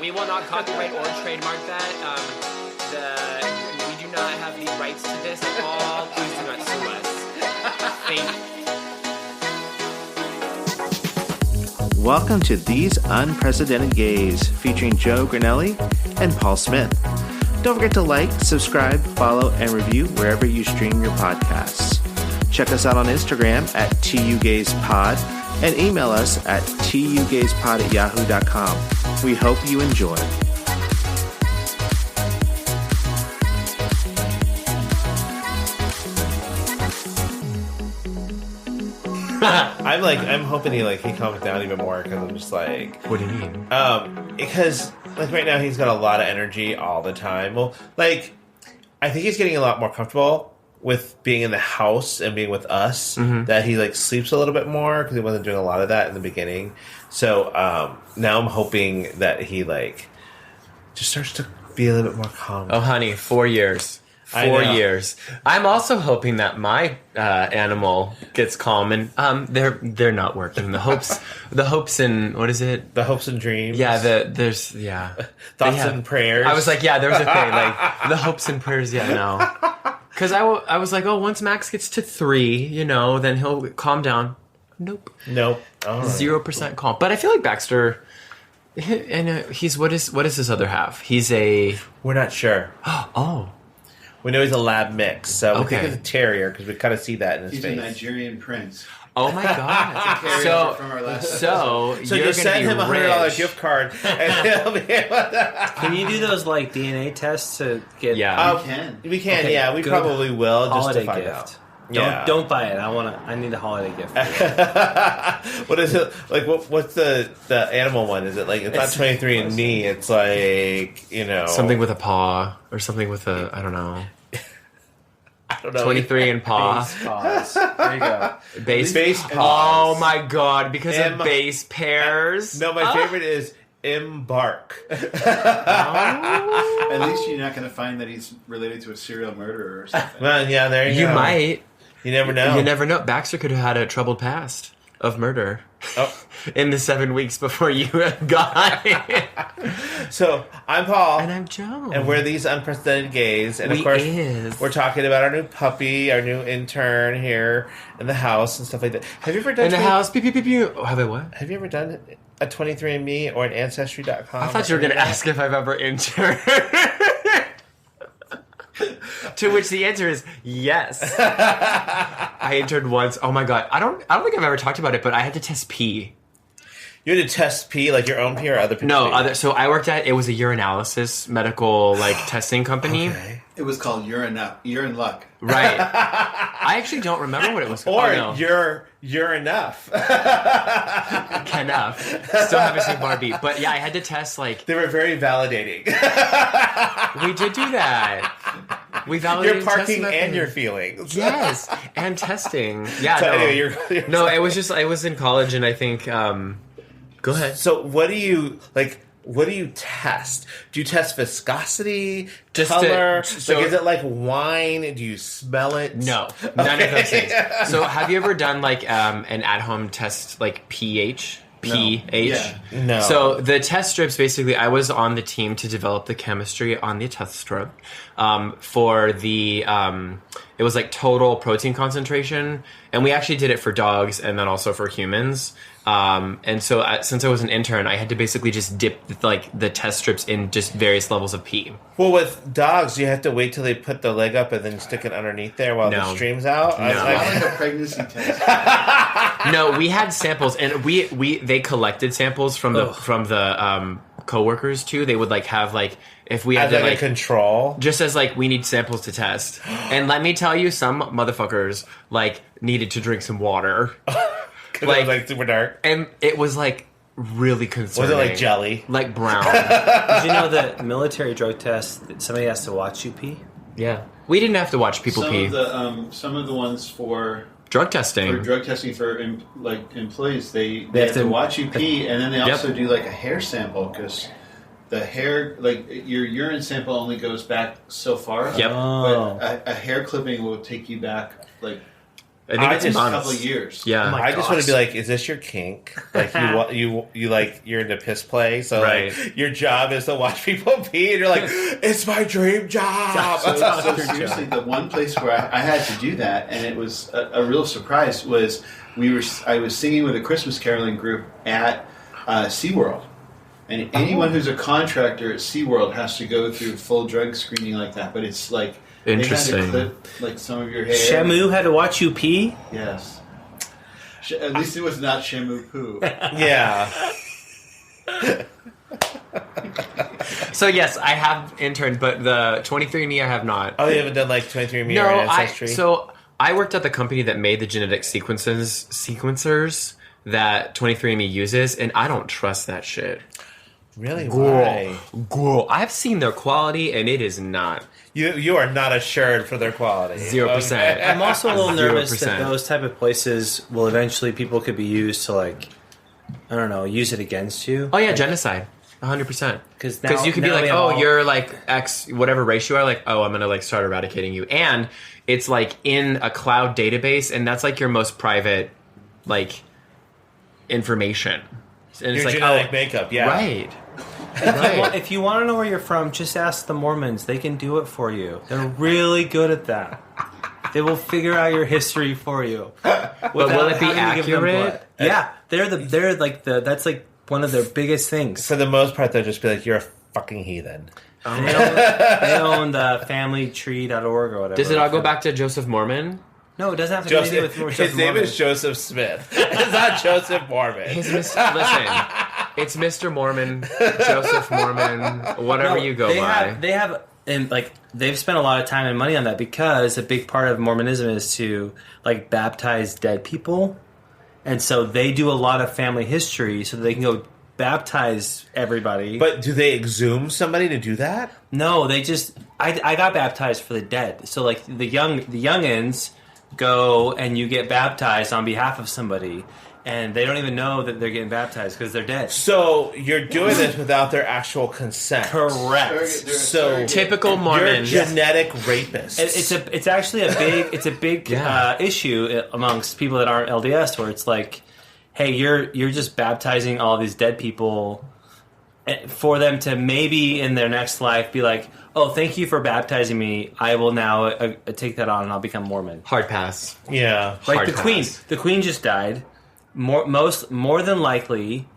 We will not copyright or trademark that. We do not have the rights to this at all. Please do not sue us. Thank you. Welcome to These Unprecedented Gays, featuring Joe Granelli and Paul Smith. Don't forget to like, subscribe, follow, and review wherever you stream your podcasts. Check us out on Instagram at tugayspod and email us at tugayspod@yahoo.com. We hope you enjoy. I'm hoping he calms down even more, because I'm just like, what do you mean? Because right now he's got a lot of energy all the time. Well, I think he's getting a lot more comfortable with being in the house and being with us. Mm-hmm. That he sleeps a little bit more, because he wasn't doing a lot of that in the beginning. So now I'm hoping that he just starts to be a little bit more calm. Oh, honey, 4 years. 4 years. I'm also hoping that my animal gets calm, and they're not working. The hopes and what is it? The hopes and dreams. Yeah, thoughts and prayers. I was like, yeah, there's a thing the hopes and prayers. Yeah, no, because I was like, oh, once Max gets to 3, then he'll calm down. Nope. 0% calm. But I feel like Baxter. And he's what is his other half? He's a. We're not sure. Oh. We know he's a lab mix, so we think it's a terrier, because we kind of see that in his face. He's a Nigerian prince. Oh my god! So you send him $100 gift card, and he'll be able to. Can you do those DNA tests to get? Yeah, we can. Okay, yeah, we probably will, just to find gift. out. Don't buy it. I need a holiday gift. What is it what's the animal one? Is it it's not 23andMe? It's something with a paw, or something with a I don't know. 23 and paw. Base paws. There you go. Base paws. Oh my god! Because of base pairs. No, my favorite is embark. At least you're not going to find that he's related to a serial murderer or something. Well, yeah, there you go. You might. You never know. You never know. Baxter could have had a troubled past of murder. Oh. In the 7 weeks before you got it. So, I'm Paul. And I'm Joe. And we're These Unprecedented Gays. And of course, we're talking about our new puppy, our new intern here in the house and stuff like that. Have you ever done... In the house? Pew, pew, pew, pew. Oh, have I what? Have you ever done a 23andMe or an Ancestry.com? I thought you were going to ask if I've ever interned. To which the answer is yes. I interned once. Oh my god. I don't think I've ever talked about it, but I had to test pee. You had to test pee, your own pee or other people's pee? No, so I worked at, it was a urinalysis medical testing company. Okay. It was called Urine Luck. Right. I actually don't remember what it was called. Or You're enough. Enough. Still haven't seen Barbie. But yeah, I had to test They were very validating. We did do that. We validated your parking and your feelings. Yes, and testing. Yeah. So no. Anyway, no, it was just I was in college, and I think. Go ahead. So what do you What do you test? Do you test viscosity, color? Is it like wine? Do you smell it? No, none of those things. So have you ever done an at-home test pH? pH. Yeah. No. So the test strips, basically, I was on the team to develop the chemistry on the test strip for the, it was total protein concentration. And we actually did it for dogs and then also for humans. And so since I was an intern, I had to basically just dip the test strips in just various levels of pee. Well, with dogs, you have to wait till they put the leg up and then stick it underneath there while the stream's out. No. Not like a pregnancy test. No, we had samples, and they collected samples from the coworkers too. They would have if we had to control, just as we need samples to test. And let me tell you, some motherfuckers needed to drink some water. It was super dark, and it was really concerning. Was it jelly? Brown? Did you know that military drug tests, somebody has to watch you pee? Yeah, we didn't have to watch people pee. Some of the ones for drug testing. For drug testing for employees, they have to watch you pee, and then they also do a hair sample, because the hair, your urine sample only goes back so far. Yep. But a hair clipping will take you back I think it's a months. couple of years. Yeah. I just want to be like, is this your kink? Like you like you're into piss play, so like your job is to watch people pee, and you're like, it's my dream job. So seriously, the one place where I had to do that, and it was a real surprise, was I was singing with a Christmas caroling group at SeaWorld. And anyone who's a contractor at SeaWorld has to go through full drug screening like that. But it's like interesting. They had to clip like some of your hair. Shamu had to watch you pee? Yes. At least it was not Shamu poo. Yeah. So yes, I have interned, but the 23andMe I have not. Oh, you haven't done like 23andMe No, or Ancestry? I worked at the company that made the genetic sequencers that 23andMe uses, and I don't trust that shit. Really? Why? Girl, I've seen their quality, and it is not. You are not assured for their quality. 0%. Okay. I'm also a little nervous 0%. that those type of places will eventually people could be used to like, I don't know, use it against you. Oh yeah, genocide. 100%. Because you could be like, oh, you're like X, whatever race you are, like, oh, I'm going to like start eradicating you. And it's like in a cloud database, and that's like your most private, like, information. And Your it's like, genetic makeup, yeah. Right. If you want to know where you're from, just ask the Mormons. They can do it for you. They're really good at that. They will figure out your history for you. But will it be accurate? Yeah, they're like that's like one of their biggest things. For the most part, they'll just be like, you're a fucking heathen. They own the familytree.org or whatever. Does it all go back to Joseph Mormon? No, it doesn't have to do with Joseph His name Mormon. is Joseph Smith. It's not Joseph Mormon. Listen, it's Mr. Mormon, Joseph Mormon, whatever you go by. They have, and like they've spent a lot of time and money on that because a big part of Mormonism is to like baptize dead people, and so they do a lot of family history so that they can go baptize everybody. But do they exhume somebody to do that? No, they just. I got baptized for the dead, so like the youngins go and you get baptized on behalf of somebody. And they don't even know that they're getting baptized because they're dead. So you're doing this without their actual consent. Correct. So typical Mormon. You're genetic rapists. It's actually a big issue amongst people that aren't LDS, where it's like, hey, you're just baptizing all these dead people for them to maybe in their next life be like, oh, thank you for baptizing me. I will now take that on and I'll become Mormon. Hard pass. Yeah. Like Hard the Queen. pass. The Queen just died. More than likely,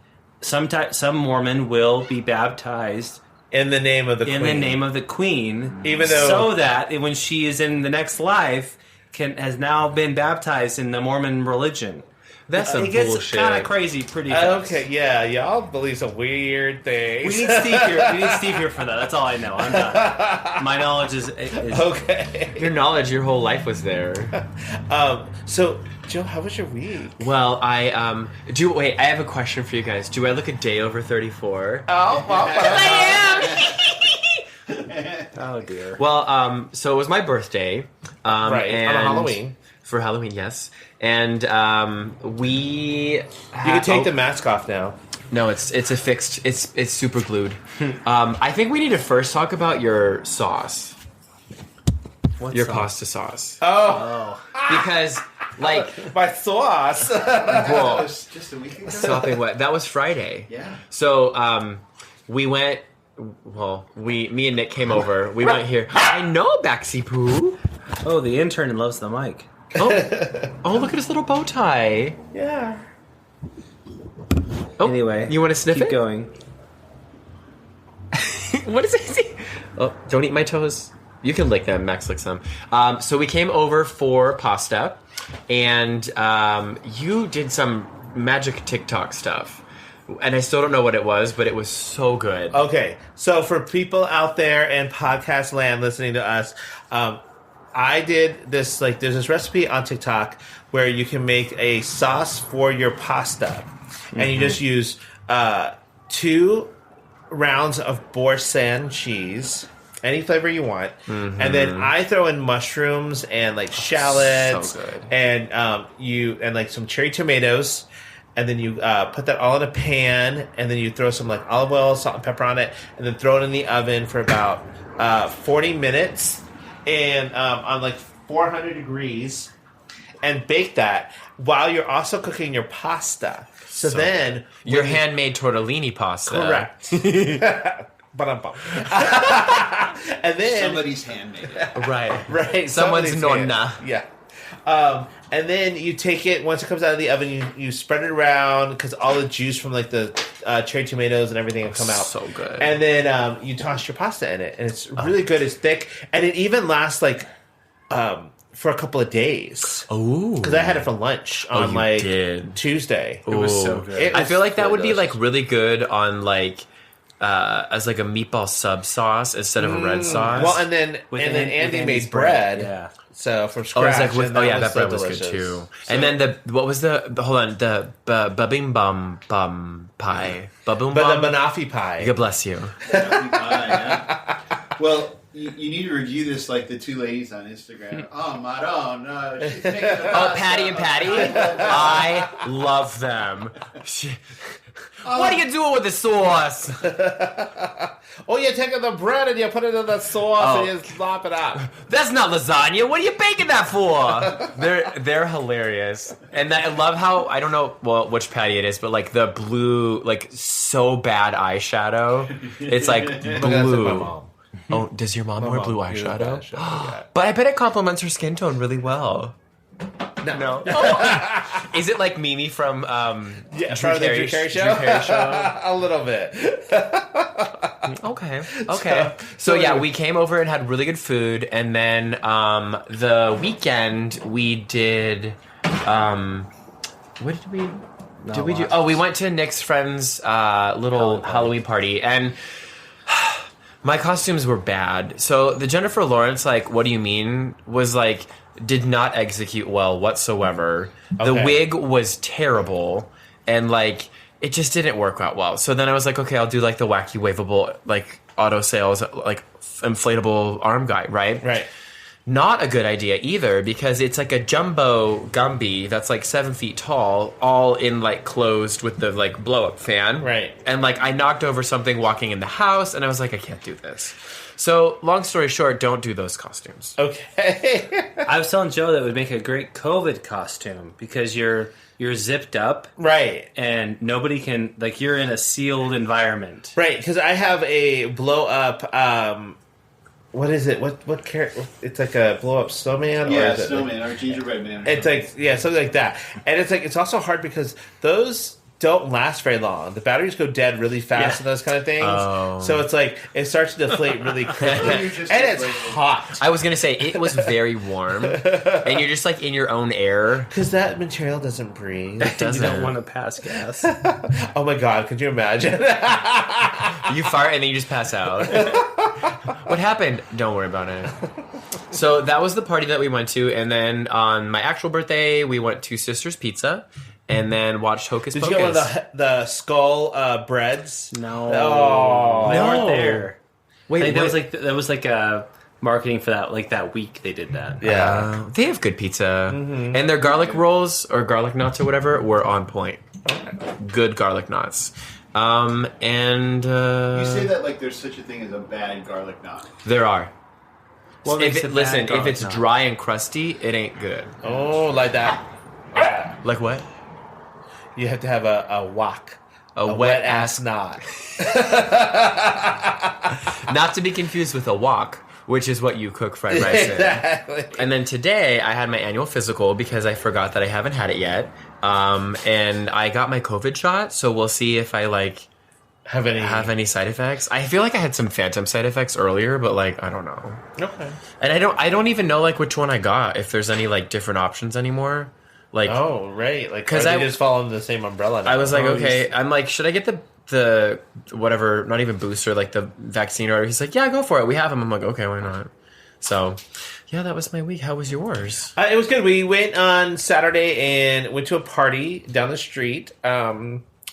some Mormon will be baptized in the name of the Queen, even though so that when she is in the next life, has now been baptized in the Mormon religion. That's some it gets bullshit. kind of crazy pretty fast. Okay, yeah, y'all believe some weird things. We need Steve here. We need Steve here for that. That's all I know. I'm done. My knowledge is okay. Your knowledge, your whole life was there. So, Joe, how was your week? Well, I have a question for you guys. Do I look a day over 34? Oh, I am. Oh dear. Well, so it was my birthday. Right, and on Halloween. For Halloween, yes. And you can take the mask off now. No, it's a fixed. It's super glued. I think we need to first talk about your sauce. What your sauce? Pasta sauce. Oh. Because like my sauce. Well, just a week ago. Sopping wet. That was Friday. Yeah. So we went. Well, me and Nick came over. We went here. I know, Baxi Poo. Oh, the intern loves the mic. Oh, look at his little bow tie. Yeah. Oh, anyway, you want to sniff keep it? going. What is it? Oh, don't eat my toes. You can lick them. Max licks them. So we came over for pasta, and you did some magic TikTok stuff. And I still don't know what it was, but it was so good. Okay, so for people out there in podcast land listening to us, I did this, like, there's this recipe on TikTok where you can make a sauce for your pasta. And you just use 2 rounds of Boursin cheese, any flavor you want. Mm-hmm. And then I throw in mushrooms and, like, shallots. So good. And like some cherry tomatoes. And then you put that all in a pan, and then you throw some like olive oil, salt, and pepper on it, and then throw it in the oven for about 40 minutes, and on like 400 degrees. and bake that while you're also cooking your pasta. So then your handmade tortellini pasta. Correct. Ba-dum-bum. And then Somebody's handmade it. right. Someone's somebody's nonna. hand. Yeah. And then you take it, once it comes out of the oven, you spread it around because all the juice from like the cherry tomatoes and everything will come out. So good. And then you toss your pasta in it, and it's really good. It's thick, and it even lasts like for a couple of days. Oh, because I had it for lunch on Tuesday. It was so good. I feel like that would be delicious. like really good on like as like a meatball sub sauce instead of a red sauce. Well, and then Andy made bread. Yeah. So from Oh, scratch. it's like with, and that so bread was delicious. good too. And then the babim bum pie. Baboom But the bum. banoffee pie. God bless you. Yeah. Well, you need to review this like the two ladies on Instagram. Oh, Maron, no, she's making the Oh, Patty and Patty. I love them. What are you doing with the sauce? Oh, you take the bread and you put it in the sauce Oh. and you slop it up. That's not lasagna. What are you baking that for? They're hilarious, and I love how I don't know which patty it is, but like the blue, like so bad eyeshadow. It's like That's like my blue. mom. Oh, does your mom wear blue mom uses eyeshadow? eyeshadow, yeah. But I bet it complements her skin tone really well. No. Is it like Mimi from Yeah, from the Drew Carey show? Drew Carey show? A little bit. Okay. So yeah, we came over and had really good food, and then the weekend we did. What did we? Did we do? Oh, we went to Nick's friend's little Halloween party, and my costumes were bad. So the Jennifer Lawrence, like, what do you mean, was like did not execute well whatsoever. The Okay. wig was terrible, and like it just didn't work out well. So then I was like, okay, I'll do like the wacky waveable like auto sales like inflatable arm guy, right? Right. Not a good idea either, because it's like a jumbo Gumby that's like 7 feet tall, all in like closed with the like blow up fan. Right. And like I knocked over something walking in the house, and I was like, I can't do this. So long story short, don't do those costumes. Okay. I was telling Joe that would make a great COVID costume because you're zipped up Right. and nobody can, like, you're in a sealed environment. Right, because I have a blow up. What is it? What character? It's like a blow up snowman. Yeah, or is it snowman or gingerbread man. It's like something like that, and it's also hard because those don't last very long. The batteries go dead really fast and those kind of things. Oh. So it's like it starts to deflate really quickly, You're and just it's deflating. hot I was gonna say it was very warm, and you're just like in your own air. because that material doesn't breathe. You Doesn't. don't want to pass gas. Oh my god, could you imagine? You fart and then you just pass out. What happened? Don't worry about it. So that was the party that we went to, and then on my actual birthday, we went to Sister's Pizza, and then watched Hocus Did Pocus. you get one of the skull breads? No. Oh. They No. weren't there. Wait, Like, that was like a marketing for that week they did that. Yeah. they have good pizza, and their garlic rolls or garlic knots or whatever were on point. Good garlic knots. And You say that like there's such a thing as a bad garlic knot. there are. What If makes a listen, bad if garlic it's knot? dry and crusty, it ain't good. Oh, like that. Like what? You have to have a wok. A wet wet ass knot. Not to be confused with a wok, which is what you cook fried rice in. Exactly. And then today I had my annual physical because I forgot that I haven't had it yet. And I got my COVID shot, so we'll see if I like Have any side effects. I feel like I had some phantom side effects earlier, but like I don't know. Okay. And I don't even know like which one I got, if there's any like different options anymore. Like Oh, right. Like, 'Cause because I just fall under the same umbrella now. I was like, Oh, okay. I'm like, should I get the whatever, not even booster, like the vaccine or whatever? He's like, yeah, go for it. We have them. I'm like, okay, why not? So, yeah, that was my week. How was yours? It was good. We went on Saturday and went to a party down the street at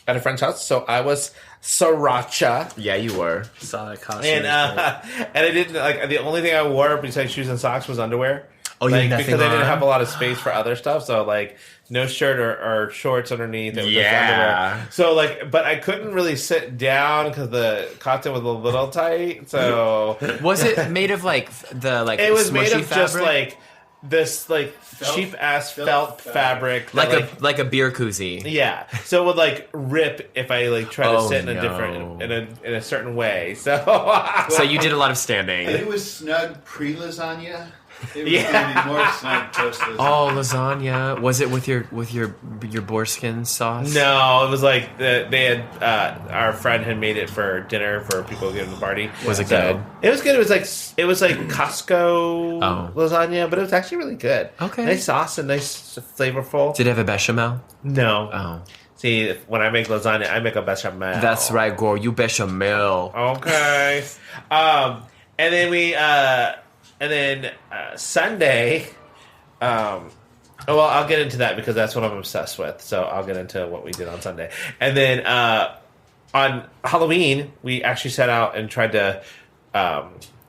a friend's house. So I was sriracha. Yeah, you were. Saw that costume. And and I didn't like the only thing I wore besides shoes and socks was underwear. Oh, you had like, nothing because I didn't on? have a lot of space for other stuff, so like no shirt or shorts underneath. It was just Yeah. underwear. So like, but I couldn't really sit down because the cotton was a little tight. So Was it made of like the like it was smushy made of fabric? just like this like cheap ass felt fabric, that, like a beer koozie. Yeah, so it would like rip if I like try to sit in a different in a certain way. So so you did a lot of standing. And it was snug pre-lasagna. It was going to be more snug post-lasagna. Oh, lasagna! Was it with your borskin sauce? No, it was like they had our friend had made it for dinner for people giving the party. Was it good? It was good. It was like Costco lasagna, but it was actually really good. Okay, nice sauce and nice flavorful. Did it have a bechamel? No. Oh. See, when I make lasagna, I make a bechamel. That's right, girl. You bechamel. Okay. And then Sunday, well, I'll get into that because that's what I'm obsessed with. So I'll get into what we did on Sunday. And then on Halloween, we actually set out and tried to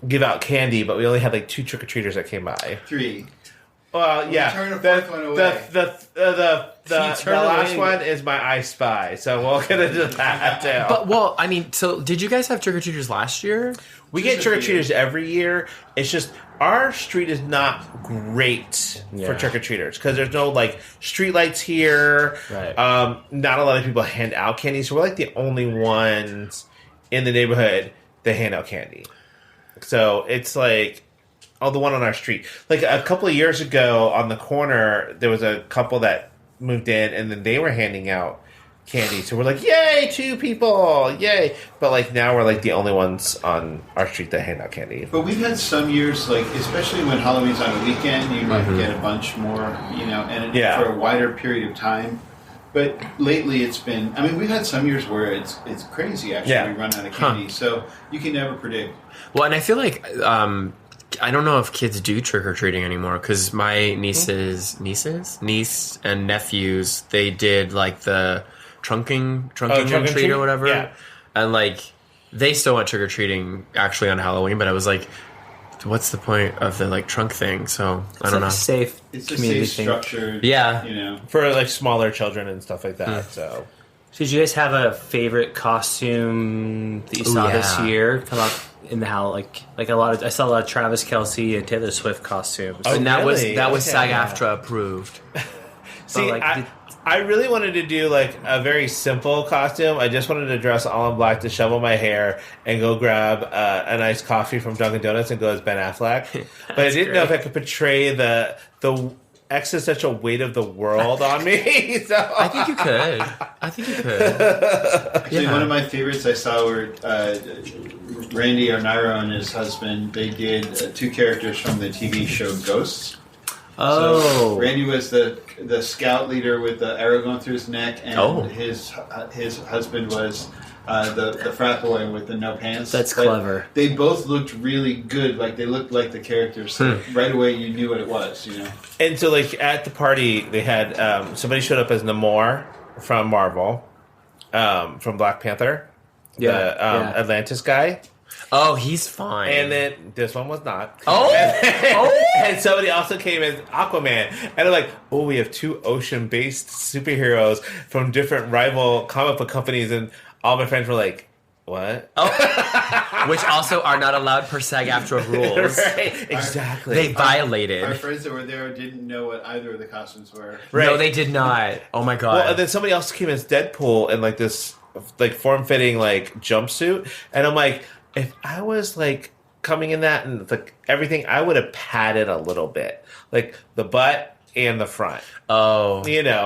give out candy, but we only had like 2 trick-or-treaters that came by. 3. Well, yeah. Turn a fourth one away. The last one is my I Spy, so we'll get into that too. But, well, I mean, so did you guys have trick-or-treaters last year? We get trick-or-treaters every year. It's just our street is not great for trick-or-treaters because there's no like street lights here. Right. Not a lot of people hand out candy, so we're like the only ones in the neighborhood that hand out candy. So it's like, the one on our street. Like a couple of years ago on the corner, there was a couple that moved in and then they were handing out candy. So we're like, yay, 2 people, yay. But like now we're like the only ones on our street that hand out candy. But we've had some years, like especially when Halloween's on a weekend, you might get a bunch more, and for a wider period of time. But lately it's been, I mean, we've had some years where it's crazy actually. We run out of candy. So you can never predict. Well, and I feel like I don't know if kids do trick-or-treating anymore because my niece and nephews, they did like the trunking and treat or whatever. Yeah. And like they still went trick-or-treating actually on Halloween, but I was like, what's the point of the like trunk thing? So I don't know. It's a safe structure. Yeah. For like smaller children and stuff like that. So did you guys have a favorite costume that you saw this year come up in the house? Like a lot of, I saw a lot of Travis Kelce and Taylor Swift costumes. Oh, and that was SAG-AFTRA approved. See, I really wanted to do like a very simple costume. I just wanted to dress all in black to shovel my hair and go grab a nice coffee from Dunkin' Donuts and go as Ben Affleck. But I didn't know if I could portray the existential weight of the world on me. So I think you could. Actually, one of my favorites I saw were Randy Arniro and his husband. They did 2 characters from the TV show Ghosts. Oh, so Randy was the scout leader with the arrow going through his neck, and his husband was the frat boy with the no pants. That's clever. They both looked really good. Like they looked like the characters. So right away, you knew what it was. And so, like at the party, they had somebody showed up as Namor from Marvel, from Black Panther, the Atlantis guy. Oh, he's fine. And then this one was not. Oh, and somebody also came as Aquaman. And they're like, we have 2 ocean-based superheroes from different rival comic book companies. And all my friends were like, what? Oh. Which also are not allowed per SAG-AFTRA rules. Right, exactly. They violated. Our friends that were there didn't know what either of the costumes were. Right. No, they did not. Oh my god. Well, and then somebody else came as Deadpool in like this like form-fitting like jumpsuit. And I'm like, if I was like coming in that and like everything, I would have padded a little bit, like the butt and the front. Oh,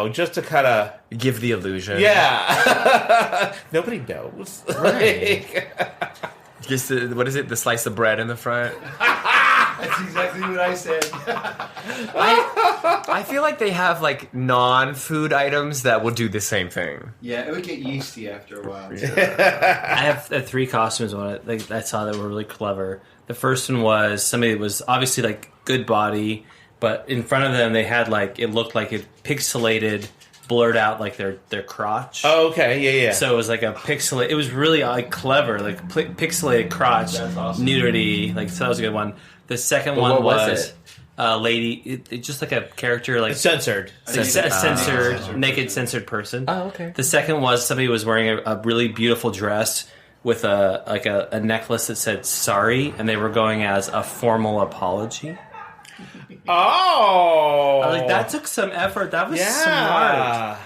just to kind of give the illusion. Yeah, nobody knows. Right. Just what is it? The slice of bread in the front. That's exactly what I said. I feel like they have like non-food items that will do the same thing. Yeah, it would get yeasty after a while. I have 3 costumes on it. Like I saw that were really clever. The first one was somebody that was obviously like good body, but in front of them they had like it looked like it pixelated, blurred out like their crotch. Oh, okay, yeah. So it was like a pixelate. It was really like clever, like pixelated crotch. That's awesome. Nudity. Like so that was a good one. The second one was a lady, it just like a character, like censored, naked censored person. Oh, okay. The second was somebody was wearing a really beautiful dress with a necklace that said "sorry," and they were going as a formal apology. Oh, I was like, that took some effort. That was smart.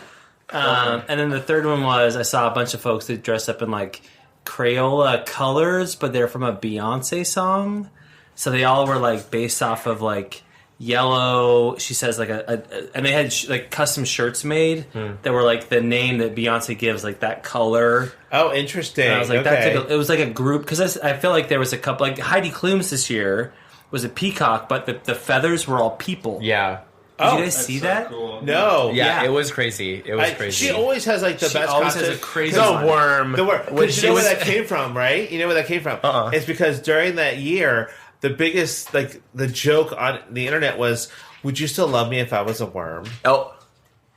And then the third one was I saw a bunch of folks that dressed up in like Crayola colors, but they're from a Beyonce song. So they all were like based off of like yellow. She says like and they had like custom shirts made that were like the name that Beyonce gives, like that color. Oh, interesting. And I was like, it was like a group because I feel like there was a couple like Heidi Klum's this year was a peacock, but the feathers were all people. Yeah. Did you guys see that? Cool. No. Yeah, it was crazy. It was crazy. She always has like the best always costume. has a crazy The one. worm. The worm. Because you know where that came from, right? You know where that came from? It's because during that year, the biggest, like, the joke on the internet was, would you still love me if I was a worm? Oh.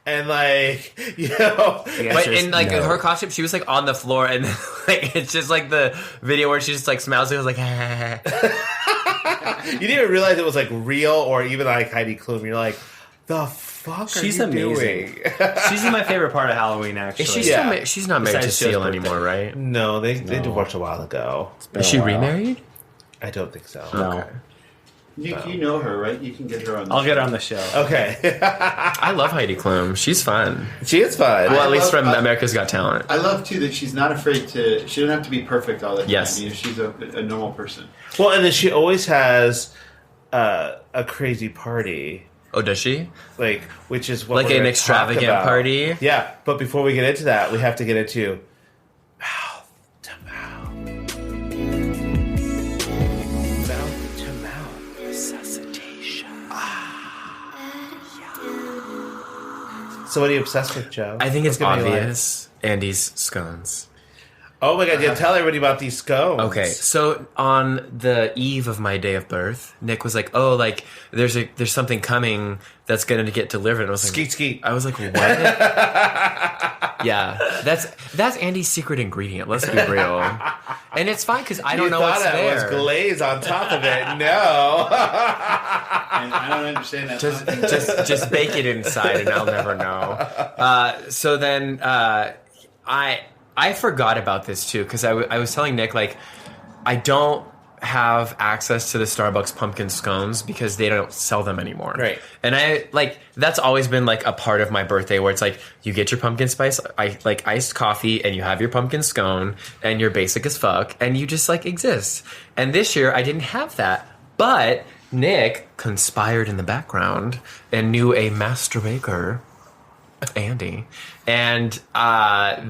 And, like, you know. But in, like, her costume, she was, like, on the floor, and, like, it's just, like, the video where she just, like, smiles and was like, You didn't even realize it was, like, real or even, like, Heidi Klum. You're like, the fuck She's are you amazing. doing? She's my favorite part of Halloween, actually. Is she Yeah. still she's not married to Besides Joe's Seal birthday. anymore, right? No, they divorced a while ago. Is she remarried? I don't think so. No. Okay. You know her, right? You can get her on. I'll get her on the show. Okay. I love Heidi Klum. She's fun. She is fun. Well, at least love- from America's Got Talent. I love too that she's not afraid to. She doesn't have to be perfect all the time. Yes. You know, she's a normal person. Well, and then she always has a crazy party. Oh, does she? Like, which is what Like we're an gonna extravagant talk about. party? Yeah, but before we get into that, we have to get into mouth to mouth. Mouth to mouth resuscitation. So, what are you obsessed with, Joe? I think it's What's giving you obvious. Andy's scones. life? Oh my god! Yeah, tell everybody about these scones. Okay, so on the eve of my day of birth, Nick was like, "Oh, like there's something coming that's going to get delivered." And I was like, Skeet skeet. I was like, "What?" Yeah, that's Andy's secret ingredient. Let's be real, and it's fine because I don't know what's it there. was glaze on top of it. No. And I don't understand that. Just bake it inside, and I'll never know. So then I forgot about this too because I was telling Nick like I don't have access to the Starbucks pumpkin scones because they don't sell them anymore. Right. And I like that's always been like a part of my birthday where it's like you get your pumpkin spice like iced coffee and you have your pumpkin scone and you're basic as fuck and you just like exist. And this year I didn't have that. But Nick conspired in the background and knew a master baker, Andy, and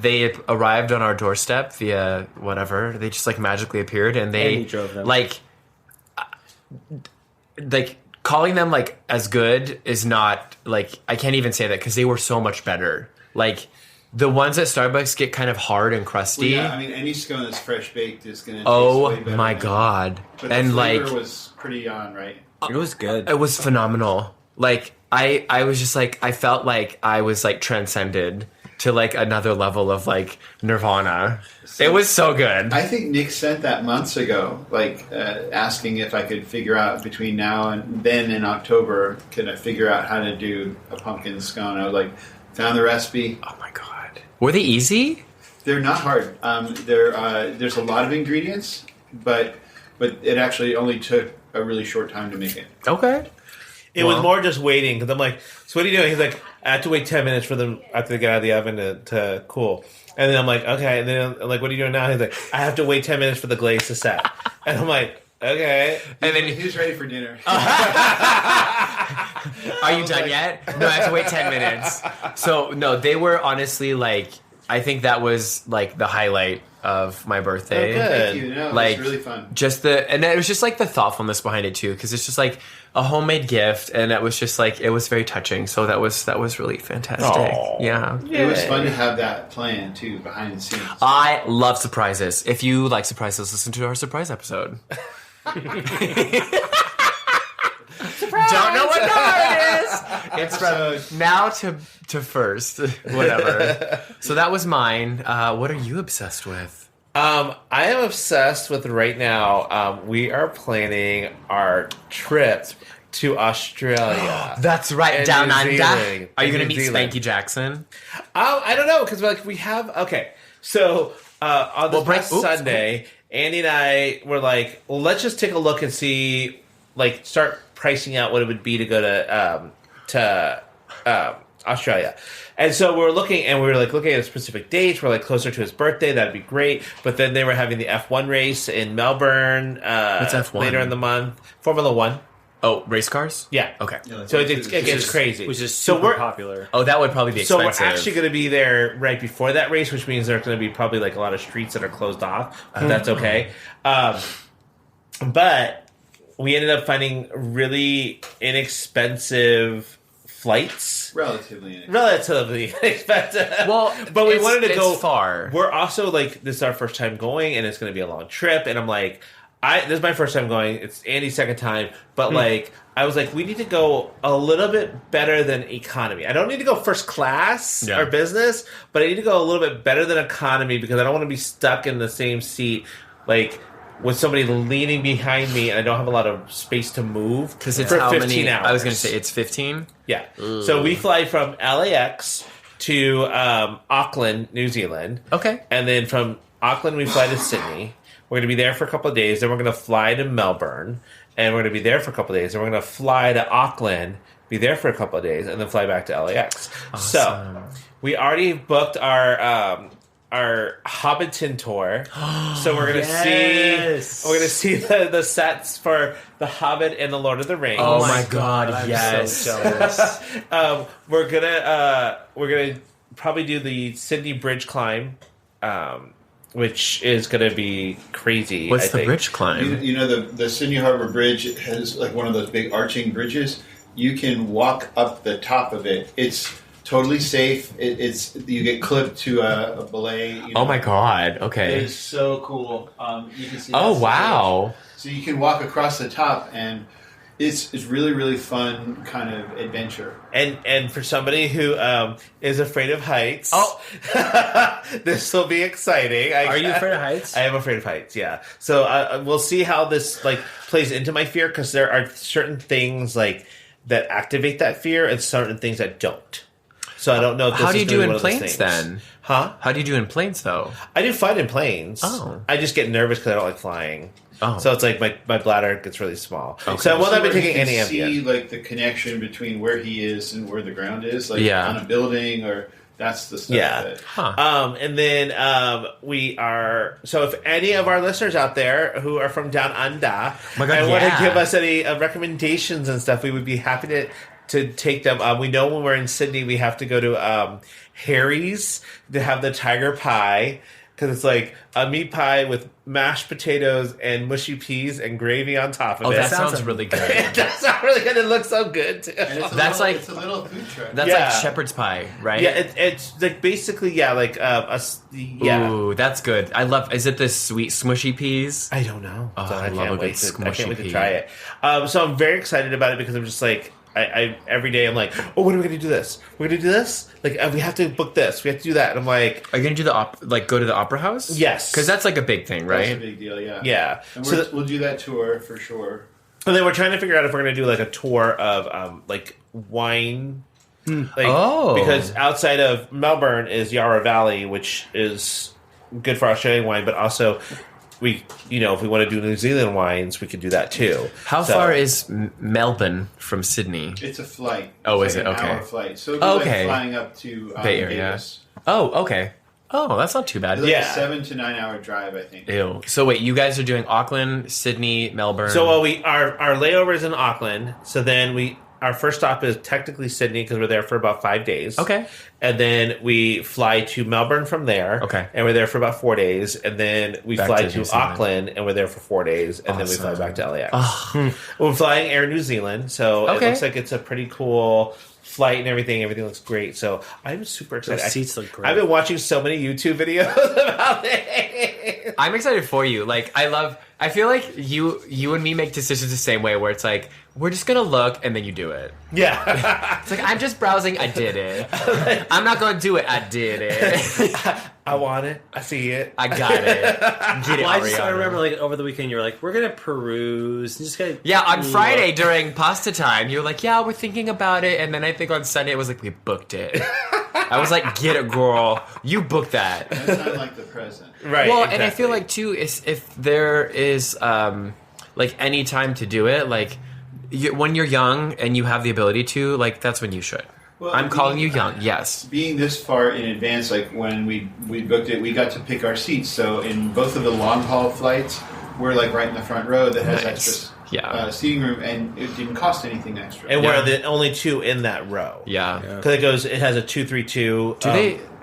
they arrived on our doorstep via whatever. They just like magically appeared, and they Andy drove them. like calling them like as good is not like I can't even say that because they were so much better. Like the ones at Starbucks get kind of hard and crusty. Well, yeah, I mean, any scone that's fresh baked is going to taste Oh way better my than- god! But And the flavor like was pretty on, right? It was good. it was phenomenal. Like I was just like I felt like I was like transcended to like another level of like nirvana. It was so good. I think Nick sent that months ago, like asking if I could figure out between now and then in October, can I figure out how to do a pumpkin scone? I was like, found the recipe. Oh my god! Were they easy? They're not hard. There's a lot of ingredients, but it actually only took a really short time to make it. Okay. It was more just waiting because I'm like, so what are you doing? He's like, I have to wait 10 minutes for them after they get out of the oven to cool. And then I'm like, okay. And then I'm like, what are you doing now? He's like, I have to wait 10 minutes for the glaze to set. And I'm like, okay. And then Who's ready for dinner? are you done yet? No, I have to wait 10 minutes. So no, they were honestly like I think that was like the highlight of my birthday. Oh, good. Thank you. No, Like it was really fun. and it was just like the thoughtfulness behind it too, because it's just like a homemade gift, and it was just like it was very touching. So that was really fantastic. Aw. Yeah. It was fun to have that plan too behind the scenes. I love surprises. If you like surprises, listen to our surprise episode. Don't know what number it is. It's from now to first, whatever. So that was mine. What are you obsessed with? I am obsessed with right now. We are planning our trip to Australia. That's right, And down New under. Zealand. Are you And going to New meet Zealand. Spanky Jackson? I don't know because like we have So on this Well, past Sunday, Andy and I were like, well, let's just take a look and see like start pricing out what it would be to go to Australia. And so we were looking at a specific date. We're like closer to his birthday. That'd be great. But then they were having the F1 race in Melbourne. What's F1? Later in the month? Formula One. Oh, race cars? Yeah. Okay. Yeah, So it gets crazy. Which is So super we're- popular. Oh, that would probably be So expensive. we're actually going to be there right before that race, which means there's going to be probably like a lot of streets that are closed off. But that's okay. But we ended up finding really inexpensive flights. Relatively. Relatively inexpensive. Well, but we it's- wanted to go it's far. We're also like, this is our first time going, and it's going to be a long trip. And I'm like, this is my first time going. It's Andy's second time, but like, I was like, we need to go a little bit better than economy. I don't need to go first class or business, but I need to go a little bit better than economy because I don't want to be stuck in the same seat, like with somebody leaning behind me, and I don't have a lot of space to move. Because it's for how 15 many? hours. I was going to say it's 15. Yeah. So we fly from LAX to Auckland, New Zealand. Okay. And then from Auckland, we fly to Sydney. We're going to be there for a couple of days. Then we're going to fly to Melbourne. And we're going to be there for a couple of days. Then we're going to fly to Auckland, be there for a couple of days, and then fly back to LAX. Awesome. So we already booked our Hobbiton tour. So we're going to see the sets for The Hobbit and The Lord of the Rings. Oh my God, I'm yes. so jealous. We're gonna probably do the Sydney Bridge climb, which is gonna be crazy. What's I the think. bridge climb? You know, the Sydney Harbor Bridge has like one of those big arching bridges. You can walk up the top of it. It's totally safe. It's you get clipped to a belay. You know. Oh my God. It Okay. is so cool. You can see. Oh that's the wow. bridge. So you can walk across the top, and it's really really fun kind of adventure. And for somebody who is afraid of heights, this will be exciting. Are you afraid of heights? I am afraid of heights. Yeah. So we'll see how this like plays into my fear because there are certain things like that activate that fear and certain things that don't. So I don't know if this How do is you do gonna be in one of those planes things. then? Huh? How do you do in planes though? I do fine in planes. Oh. I just get nervous because I don't like flying. Oh. So it's like my bladder gets really small. Okay. So I will not be Where you taking can any see Ambien. like the connection between where he is and where the ground is, like Yeah. on a building, or that's the stuff. Yeah. That, Huh. And then we are. So if any of our listeners out there who are from down under my God, and want to yeah. give us any recommendations and stuff, we would be happy to take them. We know when we're in Sydney, we have to go to Harry's to have the tiger pie. Because it's like a meat pie with mashed potatoes and mushy peas and gravy on top of Oh, it. that sounds really good. It does sound really good. It looks so good too. and it's That's like- it's a little food truck. That's Yeah. like shepherd's pie, right? Yeah, it's like basically like yeah. Ooh, that's good. I love. Is it the sweet smushy peas? I don't know. Oh, So I love can't a wait good to, I can't wait smushy to try it. So I'm very excited about it because I'm just like I every day I'm like, oh, when are we going to do this? We're going to do this? Like we have to book this. We have to do that. And I'm like, Are you gonna do the go to the opera house? Yes. because that's like a big thing, That's a right? big deal, yeah. yeah. And So we'll do that tour for sure. and then we're trying to figure out if we're going to do like a tour of like wine. Like, Oh. because outside of Melbourne is Yarra Valley, which is good for Australian wine, but also we, if we want to do New Zealand wines, we could do that too. How So- far is Melbourne from Sydney? It's a flight. Oh, It's is like it? an Okay. hour flight. So it'd be Okay. like flying up to Bay Area. Vegas. Oh, okay. Oh, that's not too bad. It's like Yeah. a 7 to 9 hour drive, I think. Ew. So wait, you guys are doing Auckland, Sydney, Melbourne. So our layover is in Auckland. So then our first stop is technically Sydney because we're there for about 5 days. Okay. And then we fly to Melbourne from there. Okay. And we're there for about 4 days. And then we Back fly to to New Zealand. Auckland and we're there for 4 days. And then we fly Awesome. back to LAX. Oh. We're flying Air New Zealand. So Okay. it looks like it's a pretty cool flight and everything. Everything looks great. So I'm super excited. Those seats look great. I've been watching so many YouTube videos about it. I'm excited for you. Like, I feel like you and me make decisions the same way, where it's like, we're just gonna look and then you do it. Yeah. It's like, I'm just browsing, I did it. I'm not gonna do it, I did it. I want it. I see it. I got it. Get it, Well, I Ariana. remember like over the weekend you were like, we're gonna peruse and just gonna Yeah, on look. Friday during pasta time, you were like, yeah, we're thinking about it. And then I think on Sunday it was like, we booked it. I was like, get it, girl. You booked that. That's not like the present. Right. Well, and I exactly. feel like, too, if there is... like any time to do it. Like when you're young and you have the ability to, like that's when you should. Well, I'm calling you young. Yes. Being this far in advance, like when we booked it, we got to pick our seats. So in both of the long haul flights, we're like right in the front row that has extra seating room, and it didn't cost anything extra. And we're the only two in that row. Yeah. Because it has a 2-3-2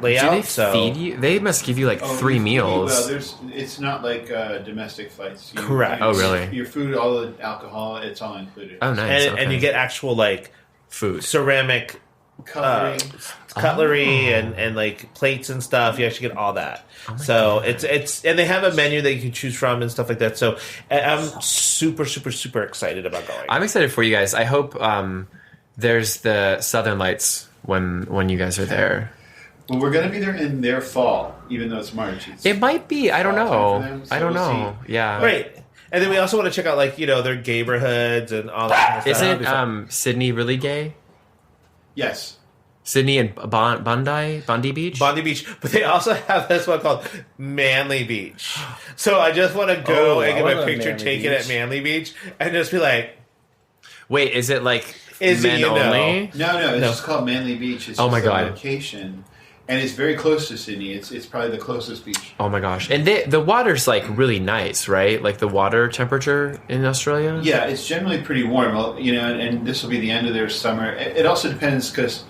layout. Do they feed you? They must give you like 3 meals. Well, it's not like domestic flights. Correct. Really? Your food, all the alcohol, it's all included. Oh, nice. And you get actual like food, ceramic cutlery and like plates and stuff. You actually get all that. So it's and they have a menu that you can choose from and stuff like that. So I'm super excited about going. I'm excited for you guys. I hope there's the Southern Lights when you guys are there. Well, we're going to be there in their fall, even though it's March. It might be. I don't know. So I don't know. see. Yeah. Right. And then we also want to check out like their neighborhoods and all that kind of stuff. Isn't Sydney really gay? Yes. Sydney and Bondi Beach? Bondi Beach. But they also have this one called Manly Beach. So I just want to go and get my picture taken at Manly Beach and just be like... Wait, is it like is men it, only? No, it's just called Manly Beach. It's oh my just God. a location. And it's very close to Sydney. It's probably the closest beach. Oh my gosh. And the water's like really nice, right? Like the water temperature in Australia? Yeah, it's generally pretty warm, and this will be the end of their summer. It also depends because,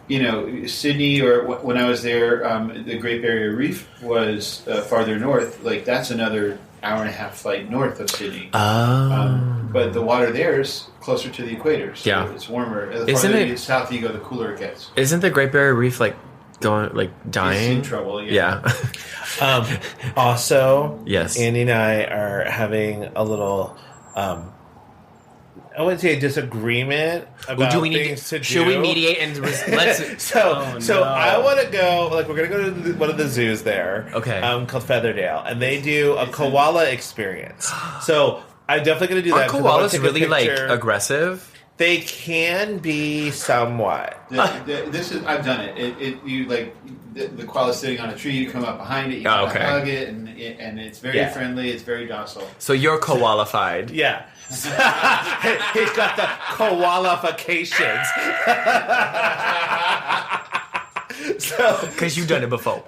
Sydney or when I was there, the Great Barrier Reef was farther north. Like that's another hour-and-a-half flight north of Sydney. Oh. But the water there is closer to the equator. So it's warmer. The farther you get south you go, the cooler it gets. Isn't the Great Barrier Reef like dying? It's in trouble, yeah. Also, yes. Andy and I are having a little, I wouldn't say a disagreement about things to do. Should we mediate and let's... So I want to go, like we're going to go to one of the zoos there. Okay. Called Featherdale. And they do a koala experience. So I'm definitely going to do that. Are koalas really like aggressive? They can be somewhat. I've done it. You like the koala sitting on a tree. You come up behind it. You hug it, and it's very friendly. It's very docile. So you're koalified. Yeah. He's got the koalifications. So because you've done it before.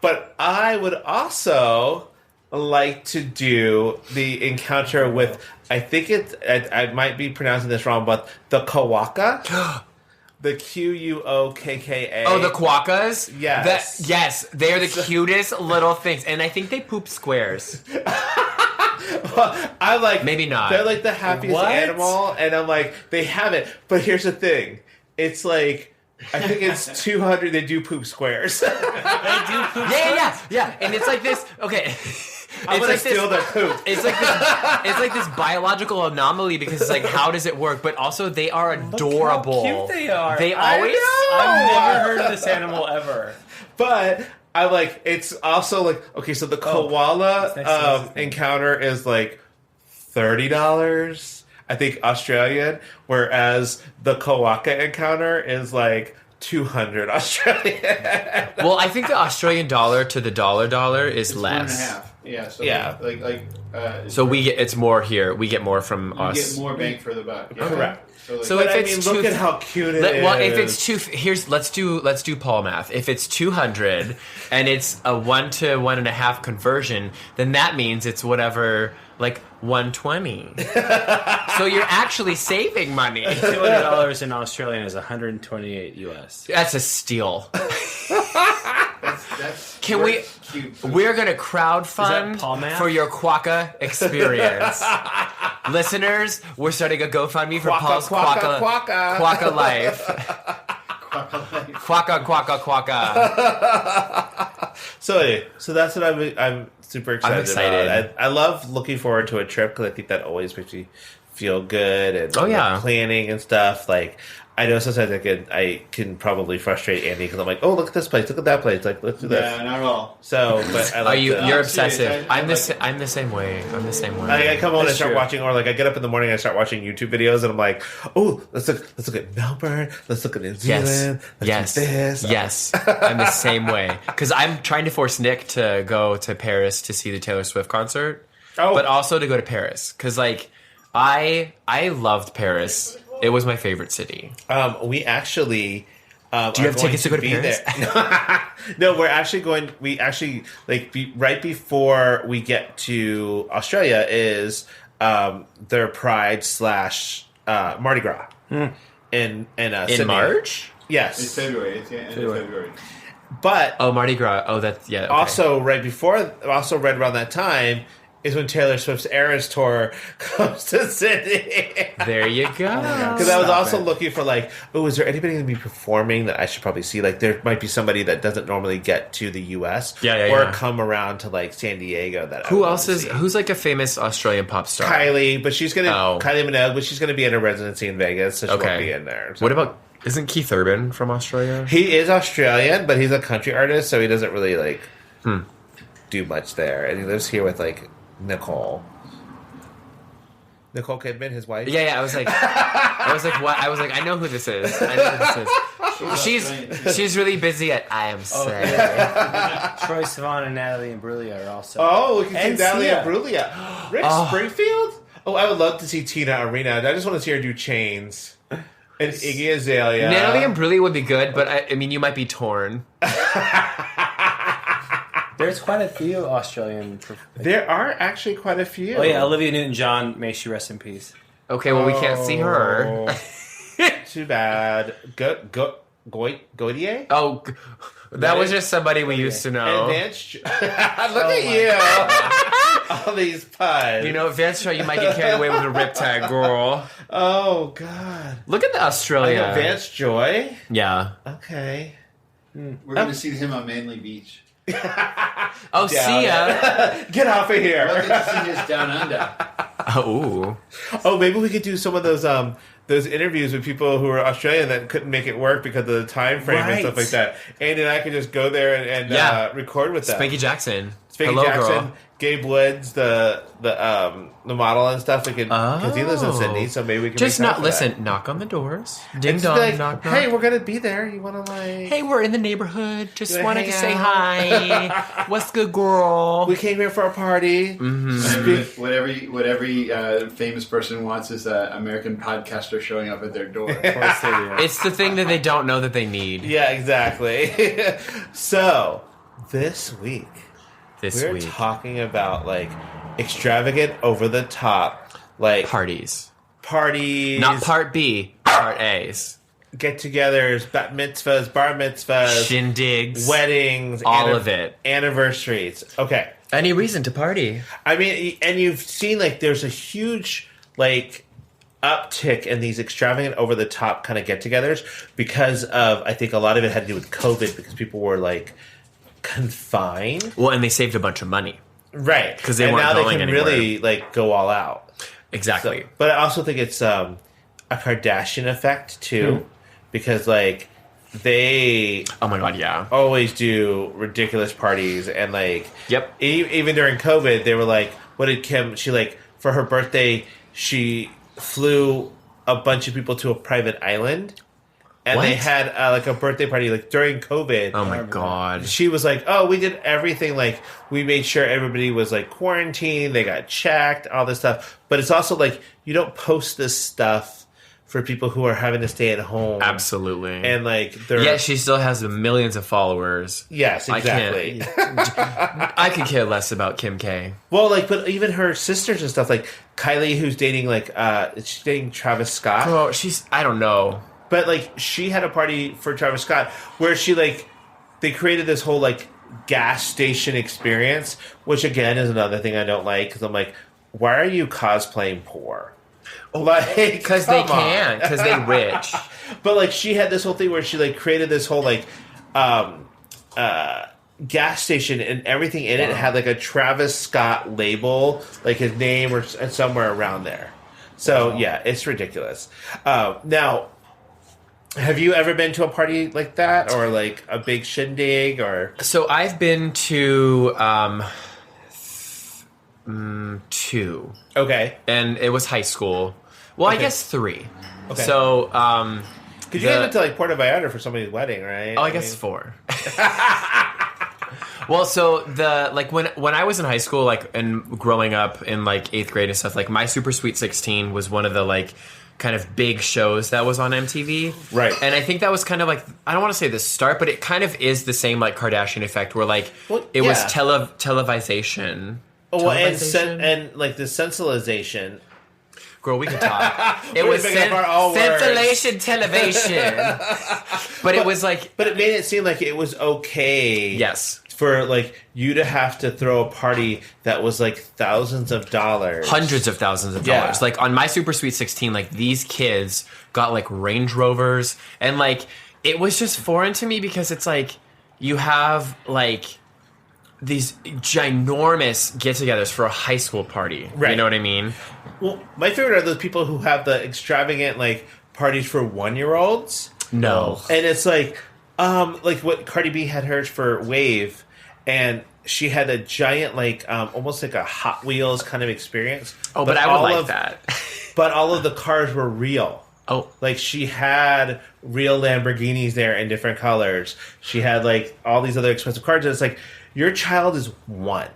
But I would also like to do the encounter with, I think I might be pronouncing this wrong, but the quokka. The Quokka. Oh, the quokkas? Yes. Yes, they're the cutest little things. And I think they poop squares. Well, I'm like... Maybe not. They're like the happiest animal, and I'm like, they have it. But here's the thing. It's like... I think it's 200. They do poop squares. They do poop Yeah. And it's like this... Okay... I'm gonna steal their poop. It's like this biological anomaly because it's like, how does it work? But also, they are adorable. Look how cute they are. They always. I've never heard of this animal ever. But I'm like, it's also like, okay, so the koala encounter is like $30, I think Australian, whereas the quokka encounter is like 200 Australian. Well, I think the Australian dollar to the dollar is it's less. 1.5. Yeah. So so we get it's more here. We get more from us. You get more bang for the buck. Yeah. Correct. So if it's look at how cute it is. Well, if it's let's do Paul math. If it's 200 and it's a 1 to 1.5 conversion, then that means it's whatever, like 120. So you're actually saving money. $200 in Australian is 128 US. That's a steal. That's Can we? We're gonna crowdfund for your quokka experience. Listeners, we're starting a GoFundMe for Paul's quokka life. Quokka. So that's what I'm super excited. I'm excited. About. I love looking forward to a trip because I think that always makes me feel good and planning and stuff. Like, I know sometimes I can probably frustrate Andy because I'm like, oh, look at this place, look at that place, like let's do this. Yeah, not at all. So, but I like you're obsessive. I'm the same way. I'm the same way. I come home and start watching, or like I get up in the morning and I start watching YouTube videos, and I'm like, oh, let's look at Melbourne, let's look at New Zealand, let's do this. Yes, I'm the same way because I'm trying to force Nick to go to Paris to see the Taylor Swift concert. but also to go to Paris because like I loved Paris. It was my favorite city. We actually. Do you have tickets to go to Paris? No, we're actually going. We actually right before we get to Australia is their Pride / Mardi Gras in Sydney. March. Yes, It's February. It's the end of February. But Mardi Gras. Oh, that's okay. Also, right around that time is when Taylor Swift's Eras tour comes to Sydney. There you go. Because I was also looking for is there anybody going to be performing that I should probably see? Like, there might be somebody that doesn't normally get to the U.S. or come around to San Diego. Who's like a famous Australian pop star? Kylie, but she's going to Kylie Minogue, but she's going to be in a residency in Vegas, so she won't be in there. So. What about? Isn't Keith Urban from Australia? He is Australian, but he's a country artist, so he doesn't really do much there, and he lives here with Nicole Kidman, his wife. Yeah. I was like, what? I was like, I know who this is. She's really busy at I Am Sad. Troye Sivan and Natalie Imbruglia are also. Oh, we can see Natalie Imbruglia. Rick Springfield. Oh, I would love to see Tina Arena. I just want to see her do Chains. And Iggy Azalea. Natalie Imbruglia would be good, but I mean, you might be torn. There's quite a few Australian. There are actually quite a few. Oh yeah, Olivia Newton-John, may she rest in peace. Okay, well we can't see her. Too bad. Gaudier? Oh, that was just somebody we used to know. Look at you. All these puns. You know, Vance, you might get carried away with a Riptide girl. Oh God. Look at the Australia. Vance Joy? Yeah. Okay. We're going to see him on Manly Beach. Oh, see ya. Get off of here. We'll get to see his Down Under. Oh, maybe we could do some of those interviews with people who are Australian that couldn't make it work because of the time frame and stuff like that. Andy and I could just go there and record with them. Spanky Jackson. Hello, Jackson. Girl. Gabe Woods, the model and stuff. We could because he lives in Sydney, so maybe we can just knock on the doors, ding dong, knock. Hey, we're gonna be there. You want to Hey, we're in the neighborhood. Just wanted to say hi. What's good, girl? We came here for a party. Mm-hmm. What every famous person wants is an American podcaster showing up at their door. It's the thing that they don't know that they need. Yeah, exactly. So this week. We're talking about extravagant, over the top, parties. Not part B, part A's. Get-togethers, bat mitzvahs, bar mitzvahs, shindigs, weddings, all of it, anniversaries. Okay, any reason to party? I mean, and you've seen there's a huge uptick in these extravagant, over the top kind of get-togethers because of I think a lot of it had to do with COVID because people were confined. Well, and they saved a bunch of money. Right. Because they weren't going anywhere. Now they can really go all out. Exactly. So, but I also think it's a Kardashian effect too. Because they oh my god, yeah, always do ridiculous parties and yep. Even during COVID they were what did Kim for her birthday she flew a bunch of people to a private island. And they had a birthday party during COVID. Oh my god! She was oh, we did everything. We made sure everybody was quarantined. They got checked, all this stuff. But it's also you don't post this stuff for people who are having to stay at home. Absolutely. And yet she still has millions of followers. Yes, exactly. I could care less about Kim K. Well, but even her sisters and stuff Kylie, who's dating she's dating Travis Scott. Oh, I don't know. But she had a party for Travis Scott where she they created this whole gas station experience, which again is another thing I don't like because I'm why are you cosplaying poor? Because they can, because they're rich. But she had this whole thing where she created this whole gas station and everything in it had a Travis Scott label, his name or somewhere around there. So yeah, it's ridiculous. Now. Have you ever been to a party like that, or a big shindig, or? So I've been to 2. Okay, and it was high school. Well, okay. I guess 3. Okay. So, because you guys went to Puerto Vallarta for somebody's wedding, right? Oh, I guess 4. Well, so when I was in high school, like, and growing up in like 8th grade and stuff, like my Super Sweet 16 was one of the like kind of big shows that was on MTV. Right. And I think that was kind of like, I don't want to say the start, but it kind of is the same like Kardashian effect where like it was televisation. Well, and like the sensualization. Girl, we can talk. It was sensation television. But it was like... But it made it seem like it was okay. Yes. For, like, you to have to throw a party that was, like, thousands of dollars. Hundreds of thousands of dollars. Like, on my Super Sweet 16, like, these kids got, like, Range Rovers. And, like, it was just foreign to me because it's, like, you have, like... these ginormous get-togethers for a high school party. Right. You know what I mean? Well, my favorite are those people who have the extravagant, like, parties for 1-year-olds. No. And it's like what Cardi B had hers for Wave, and she had a giant, like, almost like a Hot Wheels kind of experience. Oh, but I would like that. But all of the cars were real. Oh. Like, she had real Lamborghinis there in different colors. She had, like, all these other expensive cars. And it's like... Your child is 1.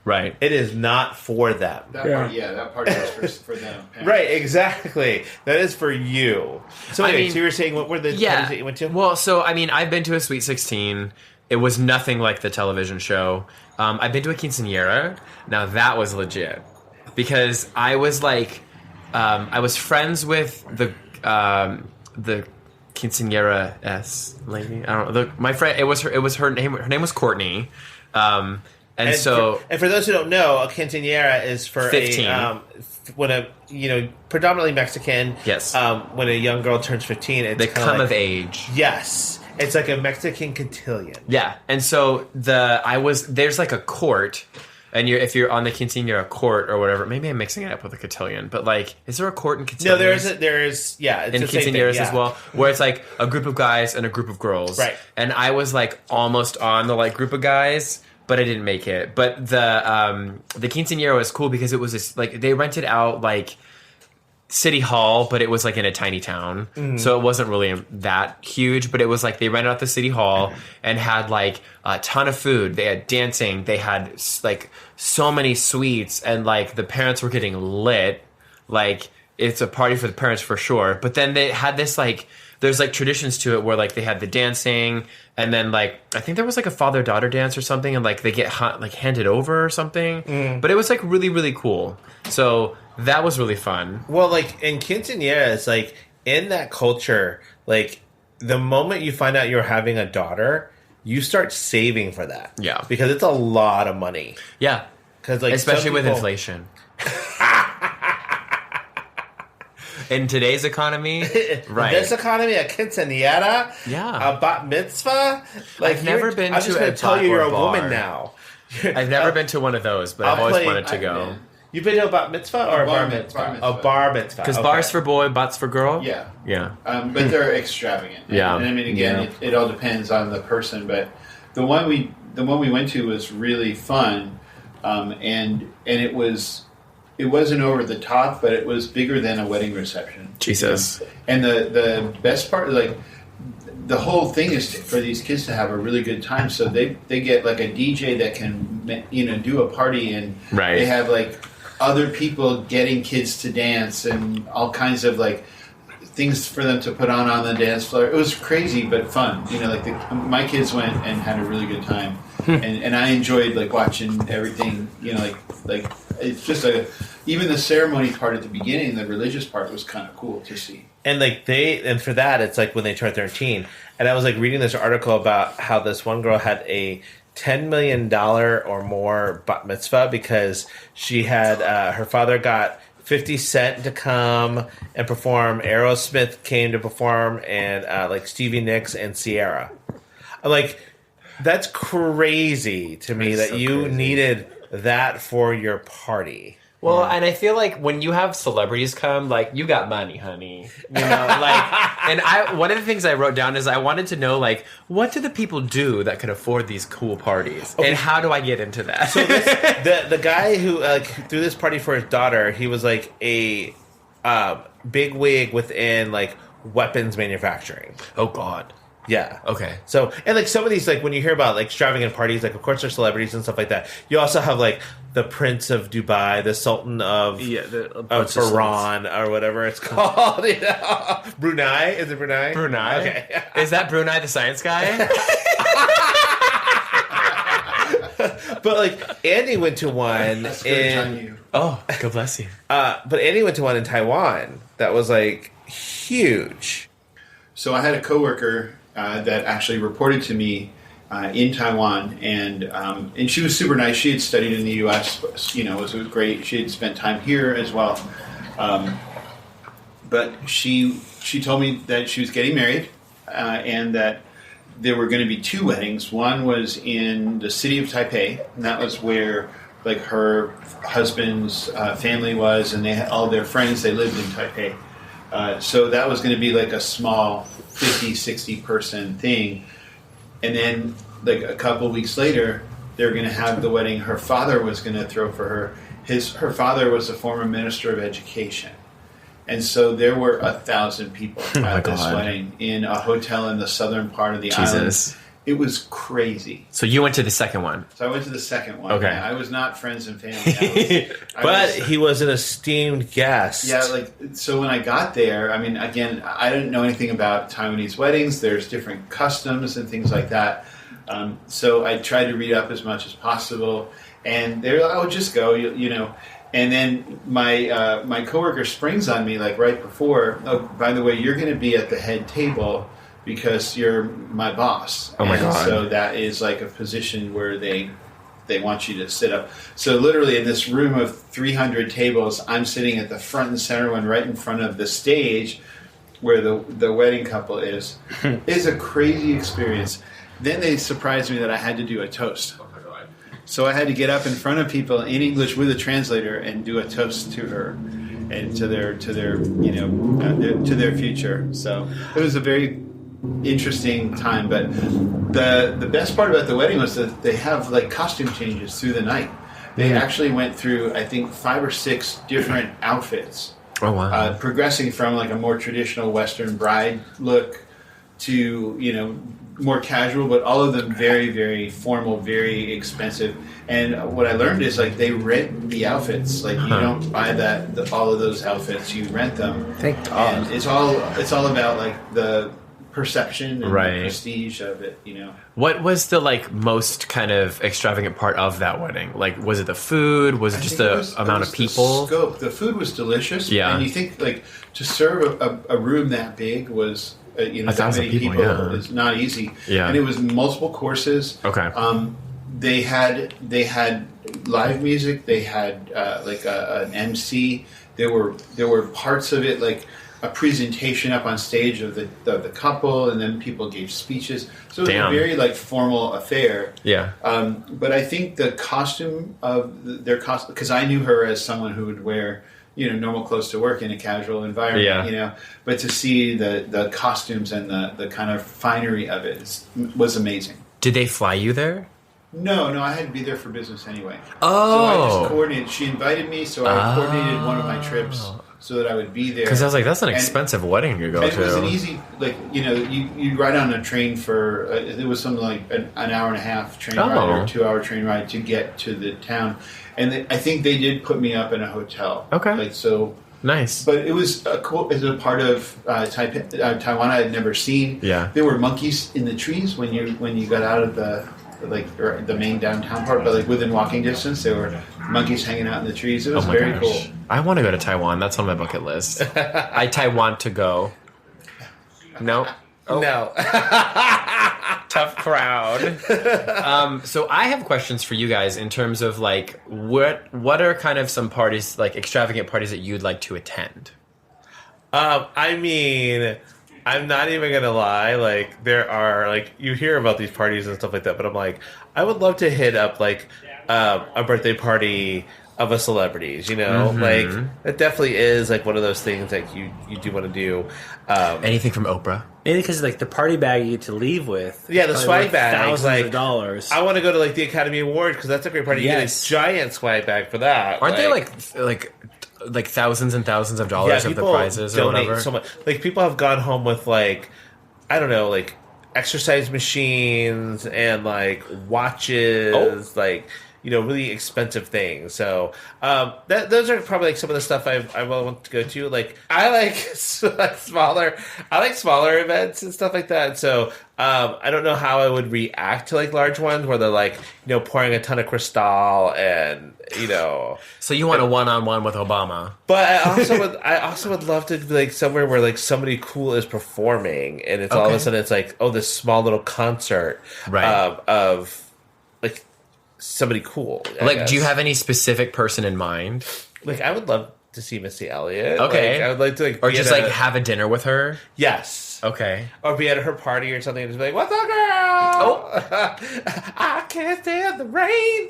Right. It is not for them. That party was for them. Parents. Right, exactly. That is for you. So anyway, so you were saying, what were the parties that you went to? Well, so, I mean, I've been to a Sweet 16. It was nothing like the television show. I've been to a quinceañera. Now, that was legit. Because I was, like... I was friends with the quinceañera lady. I don't know. My friend. It was her name. Her name was Courtney. And for those who don't know, a quinceañera is for 15. When a predominantly Mexican. Yes. When a young girl turns 15, it's they come of age. Yes, it's like a Mexican cotillion. Yeah, and so there's like a court. And if you're on the quinceañera court or whatever, maybe I'm mixing it up with a cotillion, but like, is there a court in quinceañeras? No, there is, yeah. It's in quinceañeras as well, where it's like a group of guys and a group of girls. Right. And I was like almost on the like group of guys, but I didn't make it. But the quinceañera was cool because it was this, like, they rented out like City Hall, but it was like in a tiny town, so it wasn't really that huge. But it was like they rented out the City Hall and had like a ton of food. They had dancing. They had like so many sweets, and like the parents were getting lit. Like, it's a party for the parents for sure. But then they had this like, there's like traditions to it where like they had the dancing, and then like I think there was like a father-daughter dance or something, and like they get like handed over or something. But it was like really, really cool. So that was really fun. Well, like in quinceañeras, like in that culture, like the moment you find out you're having a daughter, you start saving for that. Yeah, because it's a lot of money. Yeah, because like especially with inflation. In today's economy, right? In this economy, a quinceañera, a bat mitzvah. Like, I've never been I'm to just going to tell you you're a woman now. I've never been to one of those, but I've always wanted to go. You've been to a bat mitzvah or a bar mitzvah? A bar mitzvah. Because bar's for boy, bat's for girl? Yeah. Yeah. But they're extravagant. Yeah. And I mean, again, it all depends on the person, but the one we went to was really fun, and it wasn't over the top, but it was bigger than a wedding reception. Jesus. And the best part, like, the whole thing is for these kids to have a really good time. So they get like a DJ that can, do a party, and they have like other people getting kids to dance and all kinds of like things for them to put on the dance floor. It was crazy but fun. My kids went and had a really good time, and I enjoyed like watching everything. Like it's just even the ceremony part at the beginning, the religious part was kind of cool to see. And and for that, it's like when they turn 13. And I was like reading this article about how this one girl had a $10 million or more bat mitzvah because she had her father got 50 Cent to come and perform. Aerosmith came to perform, and like Stevie Nicks and Sierra. I'm like, that's crazy to me that you needed that for your party. Well, and I feel like when you have celebrities come, like, you got money, honey. And one of the things I wrote down is I wanted to know, like, what do the people do that can afford these cool parties? Okay. And how do I get into that? So the guy who threw this party for his daughter, he was like a big wig within like weapons manufacturing. Oh God. Yeah. Okay. So, and like some of these, like when you hear about like extravagant parties, like of course there's celebrities and stuff like that. You also have like the Prince of Dubai, the Sultan of Iran, or whatever it's called. You know? Brunei? Is it Brunei? Brunei. Okay. Is that Brunei the science guy? But like Andy went to one That's good on you. Oh, God bless you. but Andy went to one in Taiwan that was like huge. So I had a coworker that actually reported to me in Taiwan, and she was super nice. She had studied in the U.S., you know, it was great. She had spent time here as well, but she told me that she was getting married and that there were going to be two weddings. One was in the city of Taipei, and that was where like her husband's family was, and they had all their friends. They lived in Taipei. So that was going to be like a small 50, 60 person thing. And then like a couple weeks later, they're going to have the wedding her father was going to throw for her. Her father was a former minister of education. And so there were 1,000 people at this wedding in a hotel in the southern part of the island. It was crazy. So you went to the second one. So I went to the second one. Okay. I was not friends and family. He was an esteemed guest. Yeah, like, so when I got there, I mean, again, I didn't know anything about Taiwanese weddings. There's different customs and things like that. So I tried to read up as much as possible. And they're like, oh, just go, you know. And then my coworker springs on me, like, right before, oh, by the way, you're going to be at the head table because you're my boss. Oh, my God. So that is like a position where they want you to sit up. So literally in this room of 300 tables, I'm sitting at the front and center one right in front of the stage where the wedding couple is. It's a crazy experience. Then they surprised me that I had to do a toast. So I had to get up in front of people in English with a translator and do a toast to her and to their you know to their future. So it was a very interesting time. But the best part about the wedding was that they have like costume changes through the night. They actually went through, I think, 5 or 6 different outfits. Oh wow! Progressing from like a more traditional Western bride look to, you know, more casual, but all of them very, very formal, very expensive. And what I learned is like they rent the outfits. Like you don't buy all of those outfits; you rent them. Thank God. And it's all about like the perception and the Right. prestige of it. You know. What was the like most kind of extravagant part of that wedding? Like, was it the food? Was it just the amount of people? The scope. The food was delicious. Yeah. And you think like to serve a room that big was. You know, 1,000 that many people yeah. is not easy. Yeah. And it was multiple courses. Okay. They had live music. They had like an MC. There were parts of it like a presentation up on stage of the couple, and then people gave speeches. So it was a very like formal affair. Yeah. But I think the costume of their costume, because I knew her as someone who would wear, you know, normal clothes to work in a casual environment, you know, but to see the costumes and the kind of finery of it was amazing. Did they fly you there? No, I had to be there for business anyway. Oh. So I just coordinated. She invited me, so I coordinated one of my trips so that I would be there. Because I was like, that's an expensive wedding to go to. It was an easy, like, you know, you ride on a train for, it was something like an hour and a half train ride or 2-hour train ride to get to the town. And I think they did put me up in a hotel. Okay. Like, so. Nice. But it was cool. It was a part of Taiwan I had never seen. Yeah. There were monkeys in the trees when you got out of the main downtown part, but like within walking distance, there were monkeys hanging out in the trees. It was very cool. I want to go to Taiwan. That's on my bucket list. Taiwan to go. No. Oh. No. Tough crowd. So I have questions for you guys in terms of like what are kind of some parties, like extravagant parties that you'd like to attend? I mean, I'm not even gonna lie. Like, there are like you hear about these parties and stuff like that, but I'm like, I would love to hit up like a birthday party of a celebrities. You know, like it definitely is like one of those things that you do want to do. Anything from Oprah? Mainly because like the party bag you get to leave with. Yeah, the swag bag. Thousands like, of dollars. I want to go to like the Academy Awards because that's a great party. You get a giant swag bag for that. Aren't they like thousands and thousands of dollars of the prizes or whatever? So much. Like people have gone home with like, I don't know, like exercise machines and like watches, like really expensive things. So those are probably like some of the stuff I will want to go to. Like I like smaller events and stuff like that. So I don't know how I would react to like large ones where they're like pouring a ton of Cristal and So you want a one-on-one with Obama? But I also would love to be like somewhere where like somebody cool is performing and it's all of a sudden it's like this small little concert of like somebody cool. I guess. Do you have any specific person in mind? Like, I would love to see Missy Elliott. Okay. Like, I would like to, or just have a dinner with her. Yes. Okay. Or be at her party or something and just be like, "What's up, girl? I can't stand the rain."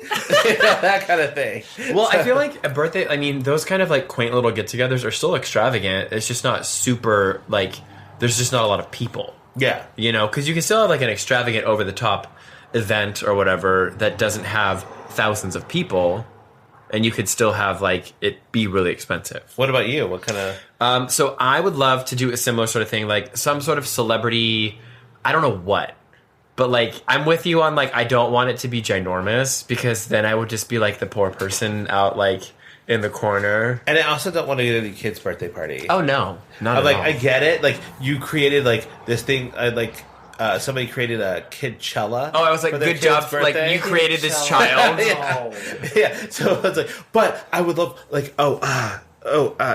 That kind of thing. Well, I feel like a birthday. I mean, those kind of like quaint little get-togethers are still extravagant. It's just not super like. There's just not a lot of people. Yeah. Because you can still have like an extravagant, over-the-top event or whatever that doesn't have thousands of people, and you could still have like it be really expensive. What about you? What kind of so I would love to do a similar sort of thing, like some sort of celebrity, I don't know what, but like I'm with you on like I don't want it to be ginormous because then I would just be like the poor person out like in the corner. And I also don't want to go to your kid's birthday party. Oh no, not at all. I get it, like you created like this thing somebody created a Kidchella. Oh, I was like, good job. Like, you created this child. Yeah. So it's like, but I would love, like,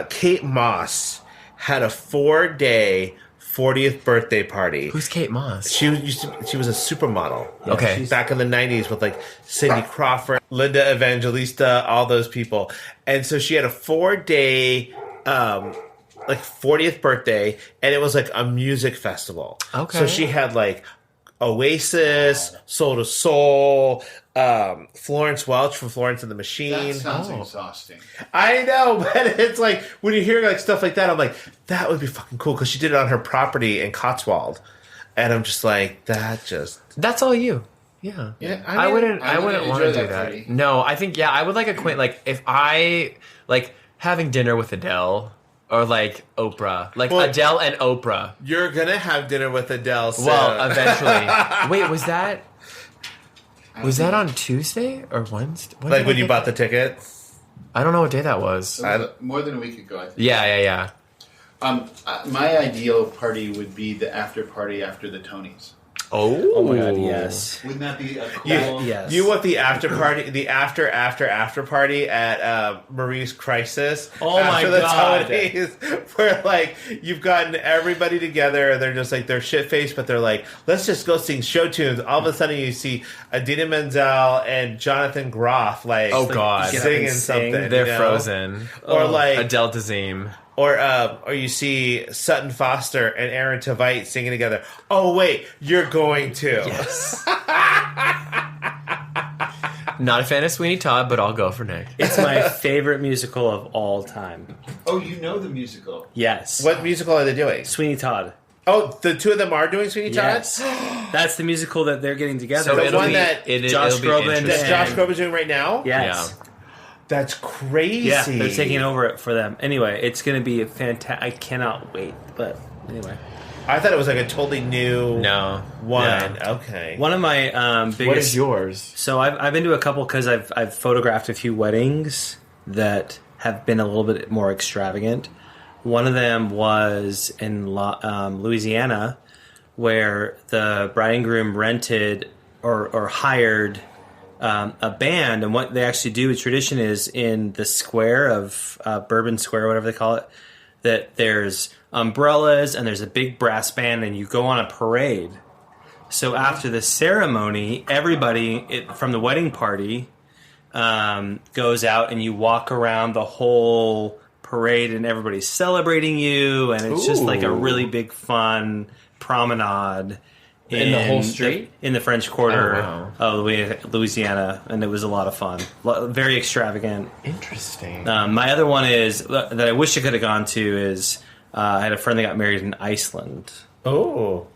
Kate Moss had a 4-day 40th birthday party. Who's Kate Moss? She was a supermodel. Okay. Back in the 90s with like Cindy Crawford, Linda Evangelista, all those people. And so she had a 4-day, 40th birthday, and it was like a music festival. Okay. So she had like Oasis, Soul to Soul, Florence Welch from Florence and the Machine. That sounds exhausting. I know, but it's like when you hear like stuff like that, I'm like, that would be fucking cool because she did it on her property in Cotswold, and I'm just like, that's all you. Yeah. Yeah. I wouldn't want to do that. Party. No, I think I would like a quaint if I like having dinner with Adele. Or like Oprah. Adele and Oprah. You're gonna have dinner with Adele soon. Well, eventually. Wait, was that on Tuesday or Wednesday? When you bought the ticket? I don't know what day that was. More than a week ago, I think. Yeah. My ideal party would be the after party after the Tonys. Oh my god, yes. Wouldn't that be a cool... Yes. You want the after party, the after party at Marie's Crisis. Oh my god. Tonys, where like you've gotten everybody together and they're just like they're shit faced, but they're like, let's just go sing show tunes. All of a sudden you see Idina Menzel and Jonathan Groff singing something. They're frozen. Or like Adele Dazeem. Or you see Sutton Foster and Aaron Tveit singing together. Oh wait, you're going to. Yes. Not a fan of Sweeney Todd, but I'll go for Nick. It's my favorite musical of all time. Oh, you know the musical? Yes. What musical are they doing? Sweeney Todd. Oh, the two of them are doing Sweeney Todd? Yes. That's the musical that they're getting together. So the one Josh Groban that Josh Groban's doing right now? Yes. Yeah. That's crazy. Yeah, they're taking over it for them. Anyway, it's going to be a fantastic... I cannot wait. But anyway. I thought it was like a totally new one. No. Okay. One of my biggest... What is yours? So I've been to a couple because I've photographed a few weddings that have been a little bit more extravagant. One of them was in Louisiana, where the bride and groom rented or hired a band, and what they actually do, a tradition is in the square of Bourbon Square, whatever they call it, that there's umbrellas and there's a big brass band, and you go on a parade. So after the ceremony, everybody from the wedding party goes out, and you walk around the whole parade, and everybody's celebrating you, and it's just like a really big fun promenade. In the whole street? In the French Quarter of Louisiana, and it was a lot of fun. Very extravagant. Interesting. My other one is, that I wish I could have gone to, is I had a friend that got married in Iceland. Oh,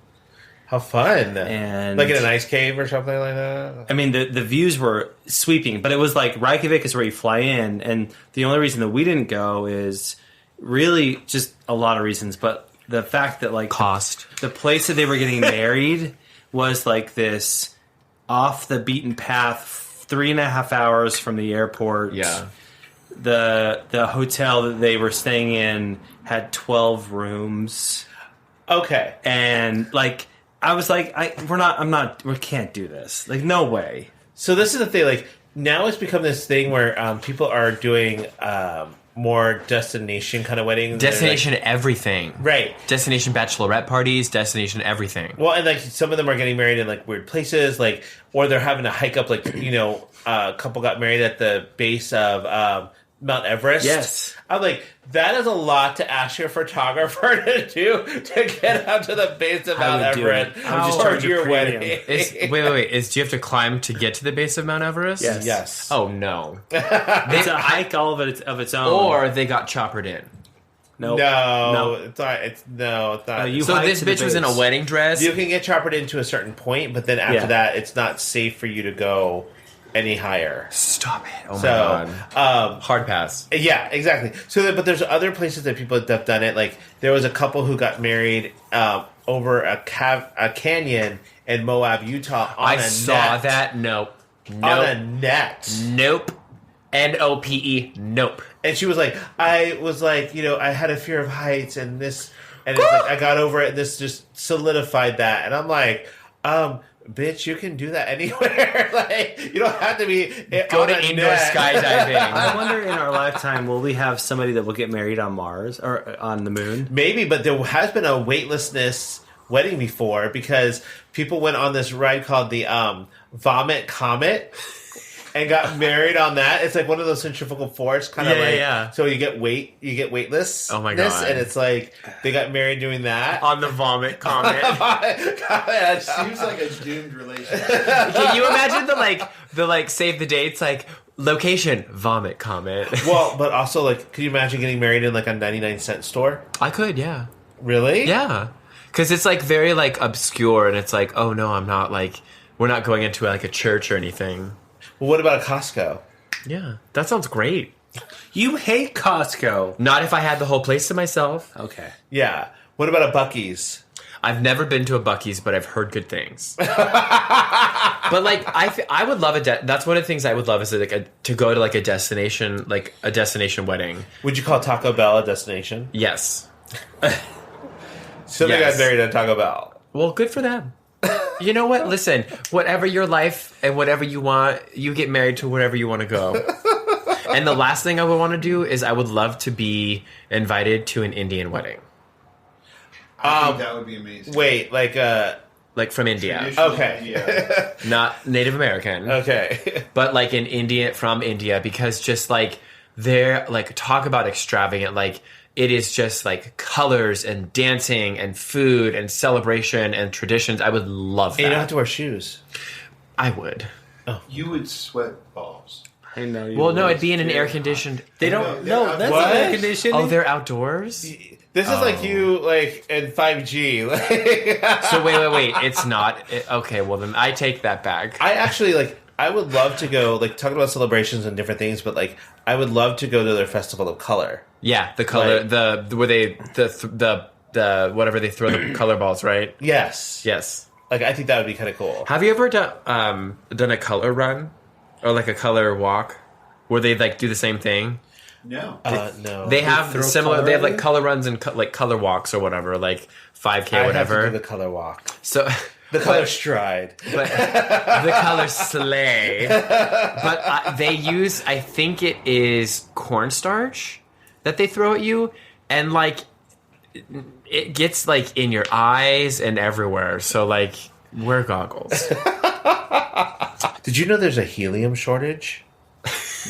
how fun. And like in an ice cave or something like that? I mean, the views were sweeping, but it was like Reykjavik is where you fly in, and the only reason that we didn't go is really just a lot of reasons, but the fact that like cost, the place that they were getting married was like this off the beaten path, 3.5 hours from the airport. Yeah. The hotel that they were staying in had 12 rooms. Okay. And like I was like, we can't do this. Like, no way. So this is the thing, like, now it's become this thing where people are doing more destination kind of weddings. Destination everything. Right. Destination bachelorette parties, destination everything. Well, and like some of them are getting married in like weird places, like, or they're having to hike up, like, a couple got married at the base of Mount Everest. Yes. I'm like, that is a lot to ask your photographer to do to get up to the base of Mount Everest. I would just charge your a wedding. premium. Wait. Do you have to climb to get to the base of Mount Everest? Yes. Oh, no. It's a hike all of its own. Or they got choppered in. Nope. No, it's not. It's not. So this bitch was in a wedding dress? You can get choppered in to a certain point, but then after that, it's not safe for you to go any higher. Stop it. Oh, my God. Hard pass. Yeah, exactly. So, but there's other places that people have done it. Like, there was a couple who got married over a canyon in Moab, Utah on a net. I saw that. Nope. On a net. Nope. NOPE. Nope. And she was like, I had a fear of heights and this, and it's like, I got over it and this just solidified that. And I'm like, bitch, you can do that anywhere. Like, you don't have to be go to indoor skydiving. I wonder in our lifetime, will we have somebody that will get married on Mars or on the moon? Maybe, but there has been a weightlessness wedding before because people went on this ride called the Vomit Comet and got married on that. It's like one of those centrifugal force kind of yeah. So you get weightless. Oh my God. And it's like they got married doing that. On the Vomit Comet. Comet. Seems like a doomed relationship. Can you imagine the save the dates, like, location, Vomit Comet? Well, but also, like, could you imagine getting married in like a 99-cent store? I could, yeah. Really? Yeah. Because it's like very like obscure and it's like, oh no, I'm not like, we're not going into like a church or anything. Well, what about a Costco? Yeah, that sounds great. You hate Costco. Not if I had the whole place to myself. Okay. Yeah. What about a Buc-ee's? I've never been to a Buc-ee's, but I've heard good things. But like, I would love that's one of the things I would love is like to go to like a destination wedding. Would you call Taco Bell a destination? Yes. So they got married at Taco Bell. Well, good for them. You know what? Listen, whatever your life and whatever you want, you get married to wherever you want to go. And the last thing I would want to do is I would love to be invited to an Indian wedding. I think that would be amazing. Wait, like from India. Okay. Yeah. Not Native American. Okay. But like from India, because just like they're like, talk about extravagant, like it is just like colors and dancing and food and celebration and traditions. I would love that. And you don't have to wear shoes. I would. You would sweat balls. I know you Well, no, would. it'd be in an air-conditioned... They don't... No, No, that's what? not air conditioning. Oh, they're outdoors? This is like you, like, in 5G. So wait. It's not... Okay, well then I take that back. I actually, like, I would love to go, like, talking about celebrations and different things, but, like, I would love to go to their Festival of Color. Yeah, the color... Like- where they... The whatever they throw the color balls, right? Yes. Yes. Like, I think that would be kind of cool. Have you ever done a color run? Or like a color walk? Where they, like, do the same thing? No. No. They have throw similar... color They have, at like, you? color runs and, like, color walks or whatever. Like, 5K, I whatever. have to do the color walk. So... The color stride. But the color slay. But they use, I think it is cornstarch that they throw at you, and like it gets like in your eyes and everywhere. So like, wear goggles. Did you know there's a helium shortage?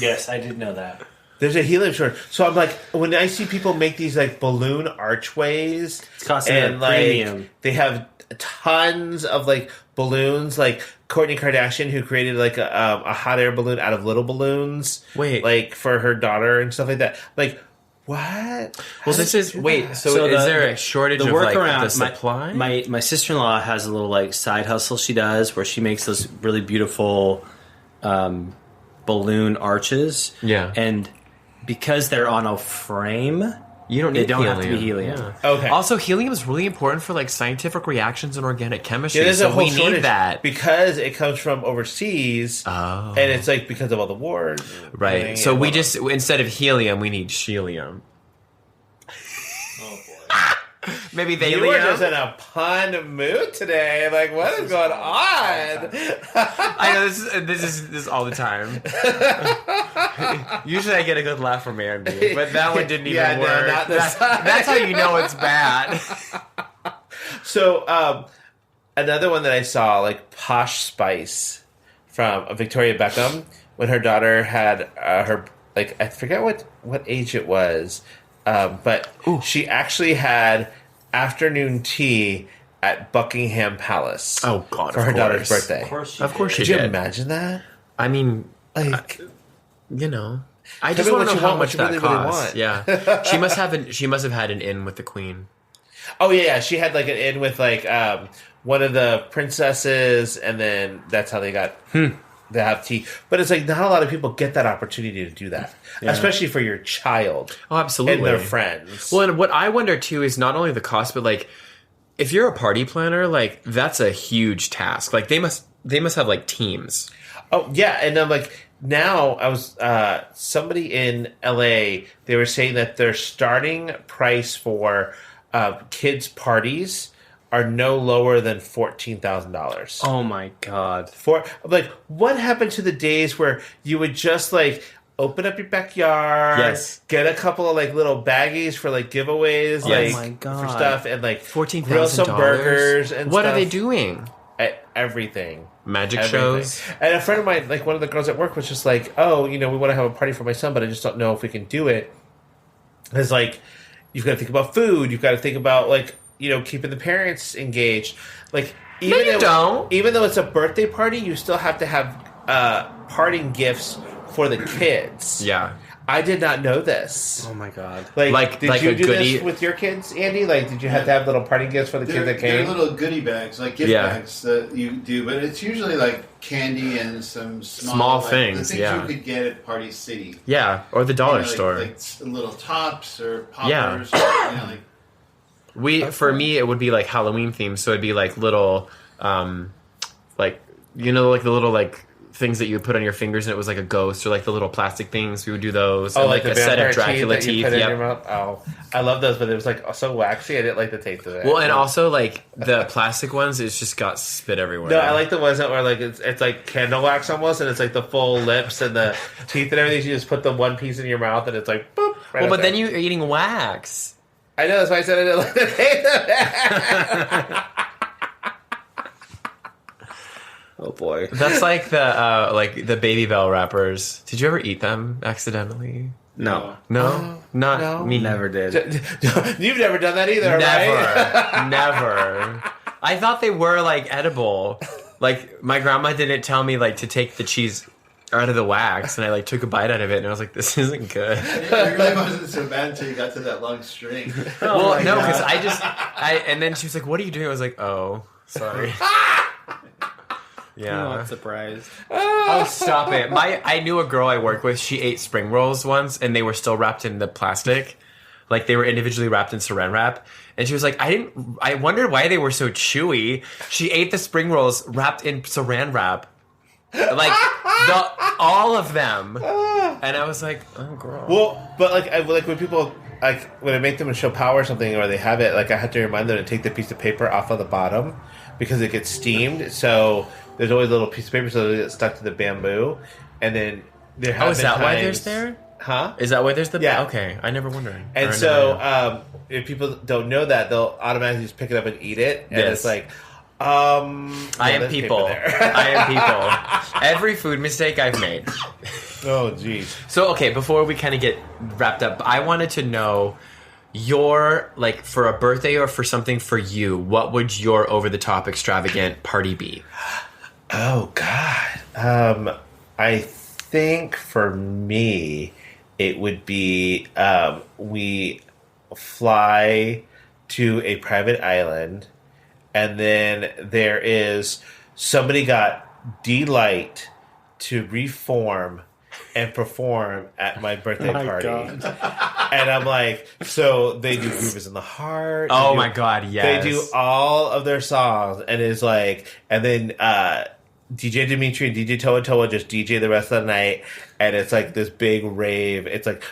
Yes, I did know that. There's a helium shortage. So I'm like, when I see people make these like balloon archways, It's costing and a like premium. they have tons of like balloons, like Kourtney Kardashian, who created like a hot air balloon out of little balloons, Wait. like for her daughter and stuff like that. Like, what? Well, this is wait. So, So is the- there a shortage The of like workaround, the supply? my sister-in-law has a little like side hustle she does where she makes those really beautiful balloon arches. Yeah. And because they're on a frame, You don't need They don't helium. have to be helium. Yeah. Okay. Also, helium is really important for like scientific reactions and organic chemistry. There's a so whole we shortage need that. because it comes from overseas, Oh. and it's like because of all the wars. Right. So we just instead of helium, we need helium. Oh boy. Maybe they You are just in a pun mood today. Like, what is going on? I know this is all the time. Usually I get a good laugh from Andy, but that one didn't even Yeah, no, work. not this That's how you know it's bad. So, another one that I saw, like Posh Spice from Victoria Beckham, when her daughter had her, like, I forget what age it was, but she actually had afternoon tea at Buckingham Palace. Oh, God, for of her course. daughter's birthday. Of course she Could you did. imagine that? I mean, Like, you know, I Tell just me want what to you know how want, what much you that really, really costs. want. Yeah, she must have had an in with the Queen. oh yeah, she had like an in with like one of the princesses, and then that's how they got. They have tea, but it's like not a lot of people get that opportunity to do that, especially for your child. Oh, absolutely. And their friends. Well, and what I wonder too is not only the cost, but like if you're a party planner, like that's a huge task. Like they must have like teams. Oh yeah, and then like now I was somebody in LA. They were saying that their starting price for kids' parties are no lower than $14,000. Oh my god. For like, what happened to the days where you would just like open up your backyard, Yes. get a couple of like little baggies for like giveaways, Oh like my God. for stuff, and like $14,000. grill some burgers and what stuff. are they doing? Everything. Magic Everything. shows. And a friend of mine, like one of the girls at work, was just like, "Oh, you know, we want to have a party for my son, but I just don't know if we can do it." It's like you've got to think about food. You've got to think about like, you know, keeping the parents engaged. Like even you don't. even though it's a birthday party, you still have to have parting gifts for the kids. Yeah. I did not know this. Oh my god. Like did like you a do goodie- this with your kids, Andy? Like, did you have to have little parting gifts for the kids that They're came? little goodie bags, like gift bags that you do, but it's usually like candy and some Small like, things, the things yeah. you could get at Party City. Yeah, or the dollar like, store. like little tops or poppers. Yeah. Or, you know, like For me, it would be like Halloween themed, so it'd be like little, like you know, like the little like things that you would put on your fingers, and it was like a ghost, or like the little plastic things. We would do those. Oh, and like like the a set vampire of Dracula teeth that you teeth. put in Yep. your mouth. Oh, I love those, but it was like so waxy. I didn't like the taste of it. Well, and also like the plastic ones, it's just got spit everywhere. no, I like the ones that were like it's like candle wax almost, and it's like the full lips and the teeth and everything. You just put the one piece in your mouth, and it's like boop. Right Well, up but there. then you're eating wax. I know that's why I said I didn't like the taste of it. Oh boy. That's like the Baby Bell wrappers. Did you ever eat them accidentally? No. No, not no. me. Never did. You've never done that either, right? Never. I thought they were like edible. Like my grandma didn't tell me like to take the cheese out of the wax, and I like took a bite out of it, and I was like, "This isn't good." it really wasn't so bad until you got to that long string. Well, my no, God. because and then she was like, "What are you doing?" I was like, "Oh, sorry." I'm Yeah. not surprised. Oh, stop it! I knew a girl I worked with. She ate spring rolls once, and they were still wrapped in the plastic, like they were individually wrapped in Saran wrap. And she was like, I wondered why they were so chewy. She ate the spring rolls wrapped in Saran wrap, like all of them. And I was like, oh, girl. Well, but like when people like when I make them show power or something, or they have it, like I have to remind them to take the piece of paper off of the bottom because it gets steamed. So there's always a little piece of paper so it gets stuck to the bamboo, and then there have is been that why times- there's there? Huh? Is that why there's the? Yeah. Okay, I never wondered. And so if people don't know that, they'll automatically just pick it up and eat it, and Yes. it's like, I am there's paper people. there. I am people. Every food mistake I've made. Oh, jeez. So, okay, before we kind of get wrapped up, I wanted to know your, like, for a birthday or for something for you, what would your over-the-top extravagant party be? Oh God. I think for me, it would be we fly to a private island, and then there is somebody got D-Light to reform and perform at my birthday party. God. And I'm like, so they do Groove is in the Heart. Oh my God, yes. They do all of their songs, and it's like, and then DJ Dimitri and DJ Toa Toa just DJ the rest of the night, and it's like this big rave. It's like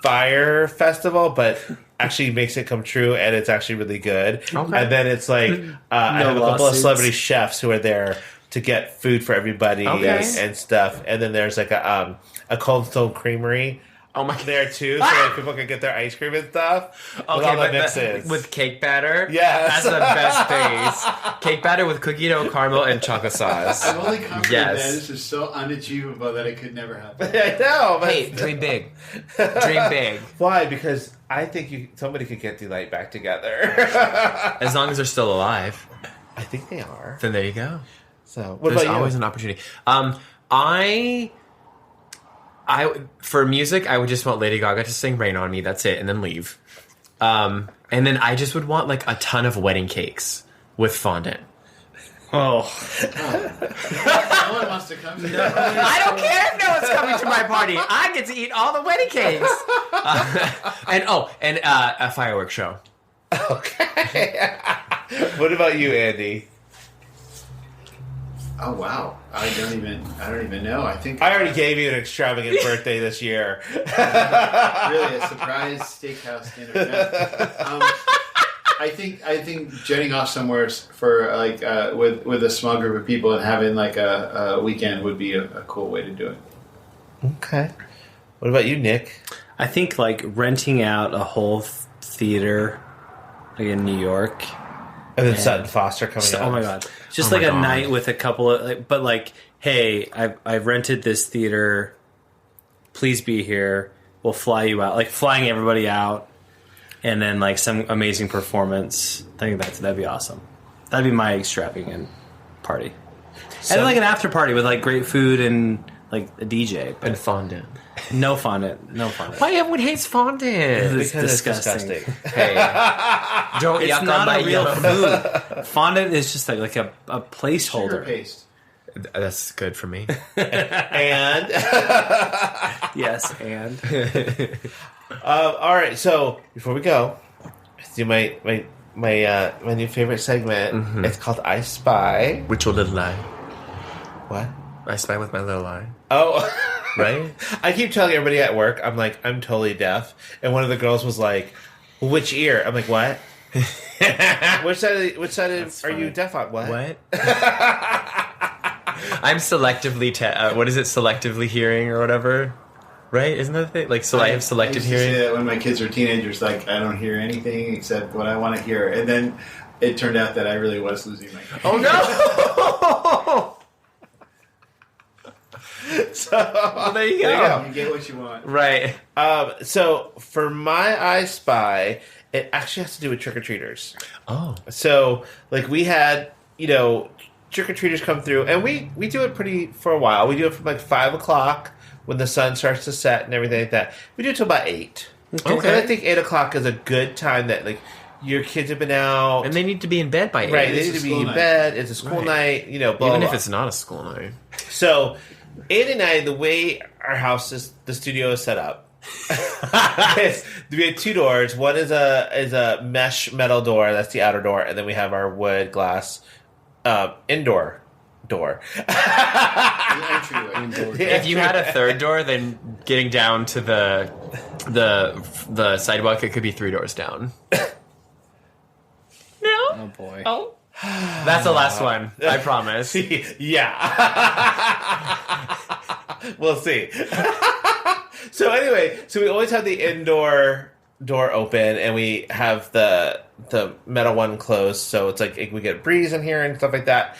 Fire Festival, but actually makes it come true, and it's actually really good. Okay. And then it's like I have a couple of celebrity chefs who are there to get food for everybody and stuff. And then there's like a Cold Stone Creamery. Oh my! There too, so like people can get their ice cream and stuff. With all the mixes. With cake batter. Yes, that's the best base. Cake batter with cookie dough, caramel, and chocolate sauce. I'm only confident that this is so unachievable that it could never happen. I know. But hey, dream big. Dream big. Why? Because I think somebody could get Delight back together. As long as they're still alive. I think they are. Then there you go. So there's always an opportunity. I for music, I would just want Lady Gaga to sing "Rain on Me." That's it, and then leave. And then I just would want like a ton of wedding cakes with fondant. Oh, no one wants to come to that. I don't care if no one's coming to my party. I get to eat all the wedding cakes. And a fireworks show. Okay. What about you, Andy? Oh wow! I don't even know. I think I already gave you an extravagant birthday this year. Really, a surprise steakhouse dinner. I think jetting off somewhere for like with a small group of people and having like a weekend would be a cool way to do it. Okay. What about you, Nick? I think like renting out a whole theater like in New York. And then Sutton Foster coming out. Oh my God. Just like a night with a couple of, but like, hey, I've rented this theater. Please be here. We'll fly you out. Like flying everybody out. And then like some amazing performance. I think that'd be awesome. That'd be my extravagant party. And then like an after party with like great food and like a DJ. And fondant. No fondant. Why everyone hates fondant? It's disgusting. Hey, don't it's yuck not on my a real yum. food. Fondant is just like a placeholder. Sugar paste. That's good for me. And yes, and all right. So before we go, let's do my new favorite segment. Mm-hmm. It's called I Spy. With your little eye. What? I spy with my little eye. Oh. Right? I keep telling everybody at work, I'm like, I'm totally deaf. And one of the girls was like, which ear? I'm like, what? Which side are you deaf on? What? I'm selectively, what is it, selectively hearing or whatever? Right? Isn't that the thing? Like, so I have selective hearing? I used to say that when my kids were teenagers, like, I don't hear anything except what I want to hear. And then it turned out that I really was losing my hearing. Oh, no! So well, there you go. You get what you want. Right. So for my I Spy, it actually has to do with trick-or-treaters. Oh. So, like, we had, trick-or-treaters come through, and we do it for a while. We do it from, like, 5 o'clock when the sun starts to set and everything like that. We do it till about 8. Okay. And I think 8 o'clock is a good time that, like, your kids have been out. And they need to be in bed by 8. Right, they need to be in bed. It's a school night, blah, blah. Even if it's not a school night. So, Andy and I, the way our house is, the studio is set up, we have 2 doors. One is a mesh metal door. That's the outer door, and then we have our wood glass indoor door. If you had a third door, then getting down to the sidewalk, it could be 3 doors down. No. Oh boy. Oh. That's the last one. I promise. Yeah. We'll see. So anyway, we always have the indoor door open, and we have the metal one closed, so it's like we get breeze in here and stuff like that.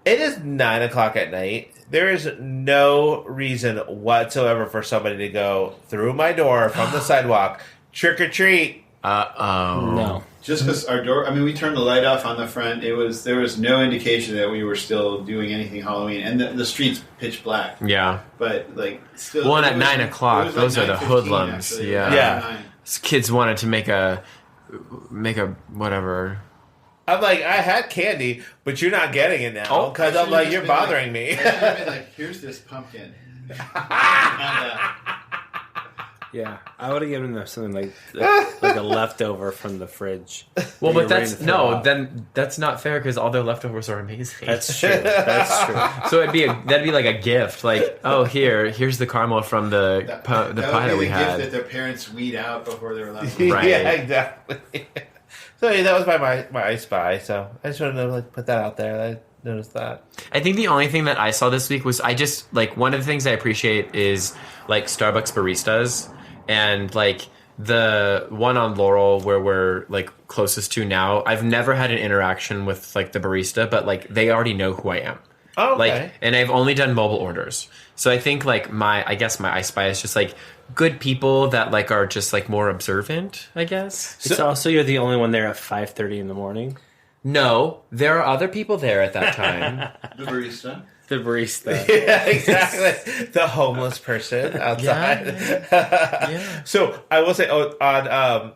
It is 9 o'clock at night. There is no reason whatsoever for somebody to go through my door from the sidewalk, trick or treat. No. Just because our door, we turned the light off on the front. There was no indication that we were still doing anything Halloween, and the street's pitch black. Yeah, but like still. Well, at 9 o'clock, those are the hoodlums. Actually. Yeah. Kids wanted to make a whatever. I'm like, I had candy, but you're not getting it now because I'm like, you're bothering me. Like, here's this pumpkin. Yeah, I would have given them something like a leftover from the fridge. Well, You're but ready to throw no, up. then that's not fair because all their leftovers are amazing. That's true. That's true. So that'd be like a gift. Like, oh, here's the caramel from the pie that we gift had. that their parents weed out before they were allowed to. Right. Yeah, exactly. So yeah, that was my I Spy. So I just wanted to like put that out there. I noticed that. I think the only thing that I saw this week was I just like one of the things I appreciate is like Starbucks baristas and like the one on Laurel where we're like closest to now. I've never had an interaction with like the barista, but like they already know who I am. Oh, okay. Like, and I've only done mobile orders. So I think like I guess my I Spy is just like good people that like are just like more observant, I guess. It's also you're the only one there at 5:30 in the morning. No, there are other people there at that time. The barista. The barista. Yeah, exactly. The homeless person outside. Yeah. So I will say on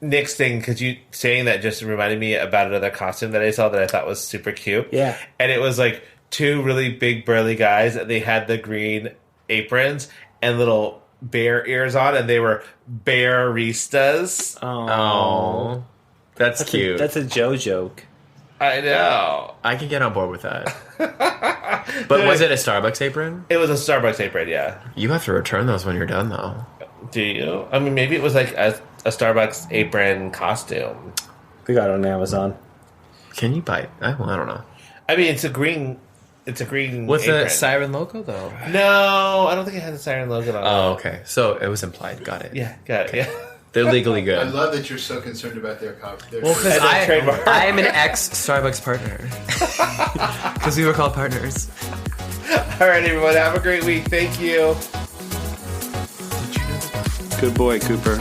Nick's thing, because you saying that just reminded me about another costume that I saw that I thought was super cute. Yeah. And it was like two really big burly guys, and they had the green aprons and little bear ears on, and they were bearistas. Oh, that's cute. That's a Joe joke. I know. I can get on board with that. But was it a Starbucks apron? It was a Starbucks apron, yeah. You have to return those when you're done, though. Do you? I mean, maybe it was like a Starbucks apron costume. We got it on Amazon. Can you buy? I don't know. I mean, it's a green. It's a green With apron. the siren logo, though. No, I don't think it has a siren logo on it. Oh, okay. So it was implied. Got it. Yeah, got it. Yeah. They're legally I good. love that you're so concerned about their copy. Well, because And then trademark. I am an ex-Starbucks partner. Because we were called partners. All right, everyone. Have a great week. Thank you. Good boy, Cooper.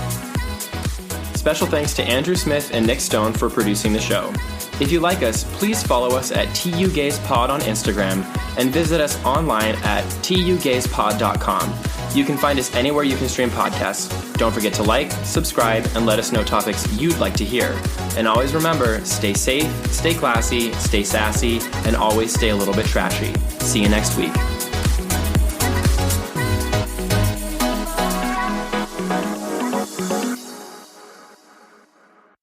Special thanks to Andrew Smith and Nick Stone for producing the show. If you like us, please follow us at tugayspod on Instagram and visit us online at tugayspod.com. You can find us anywhere you can stream podcasts. Don't forget to like, subscribe, and let us know topics you'd like to hear. And always remember, stay safe, stay classy, stay sassy, and always stay a little bit trashy. See you next week.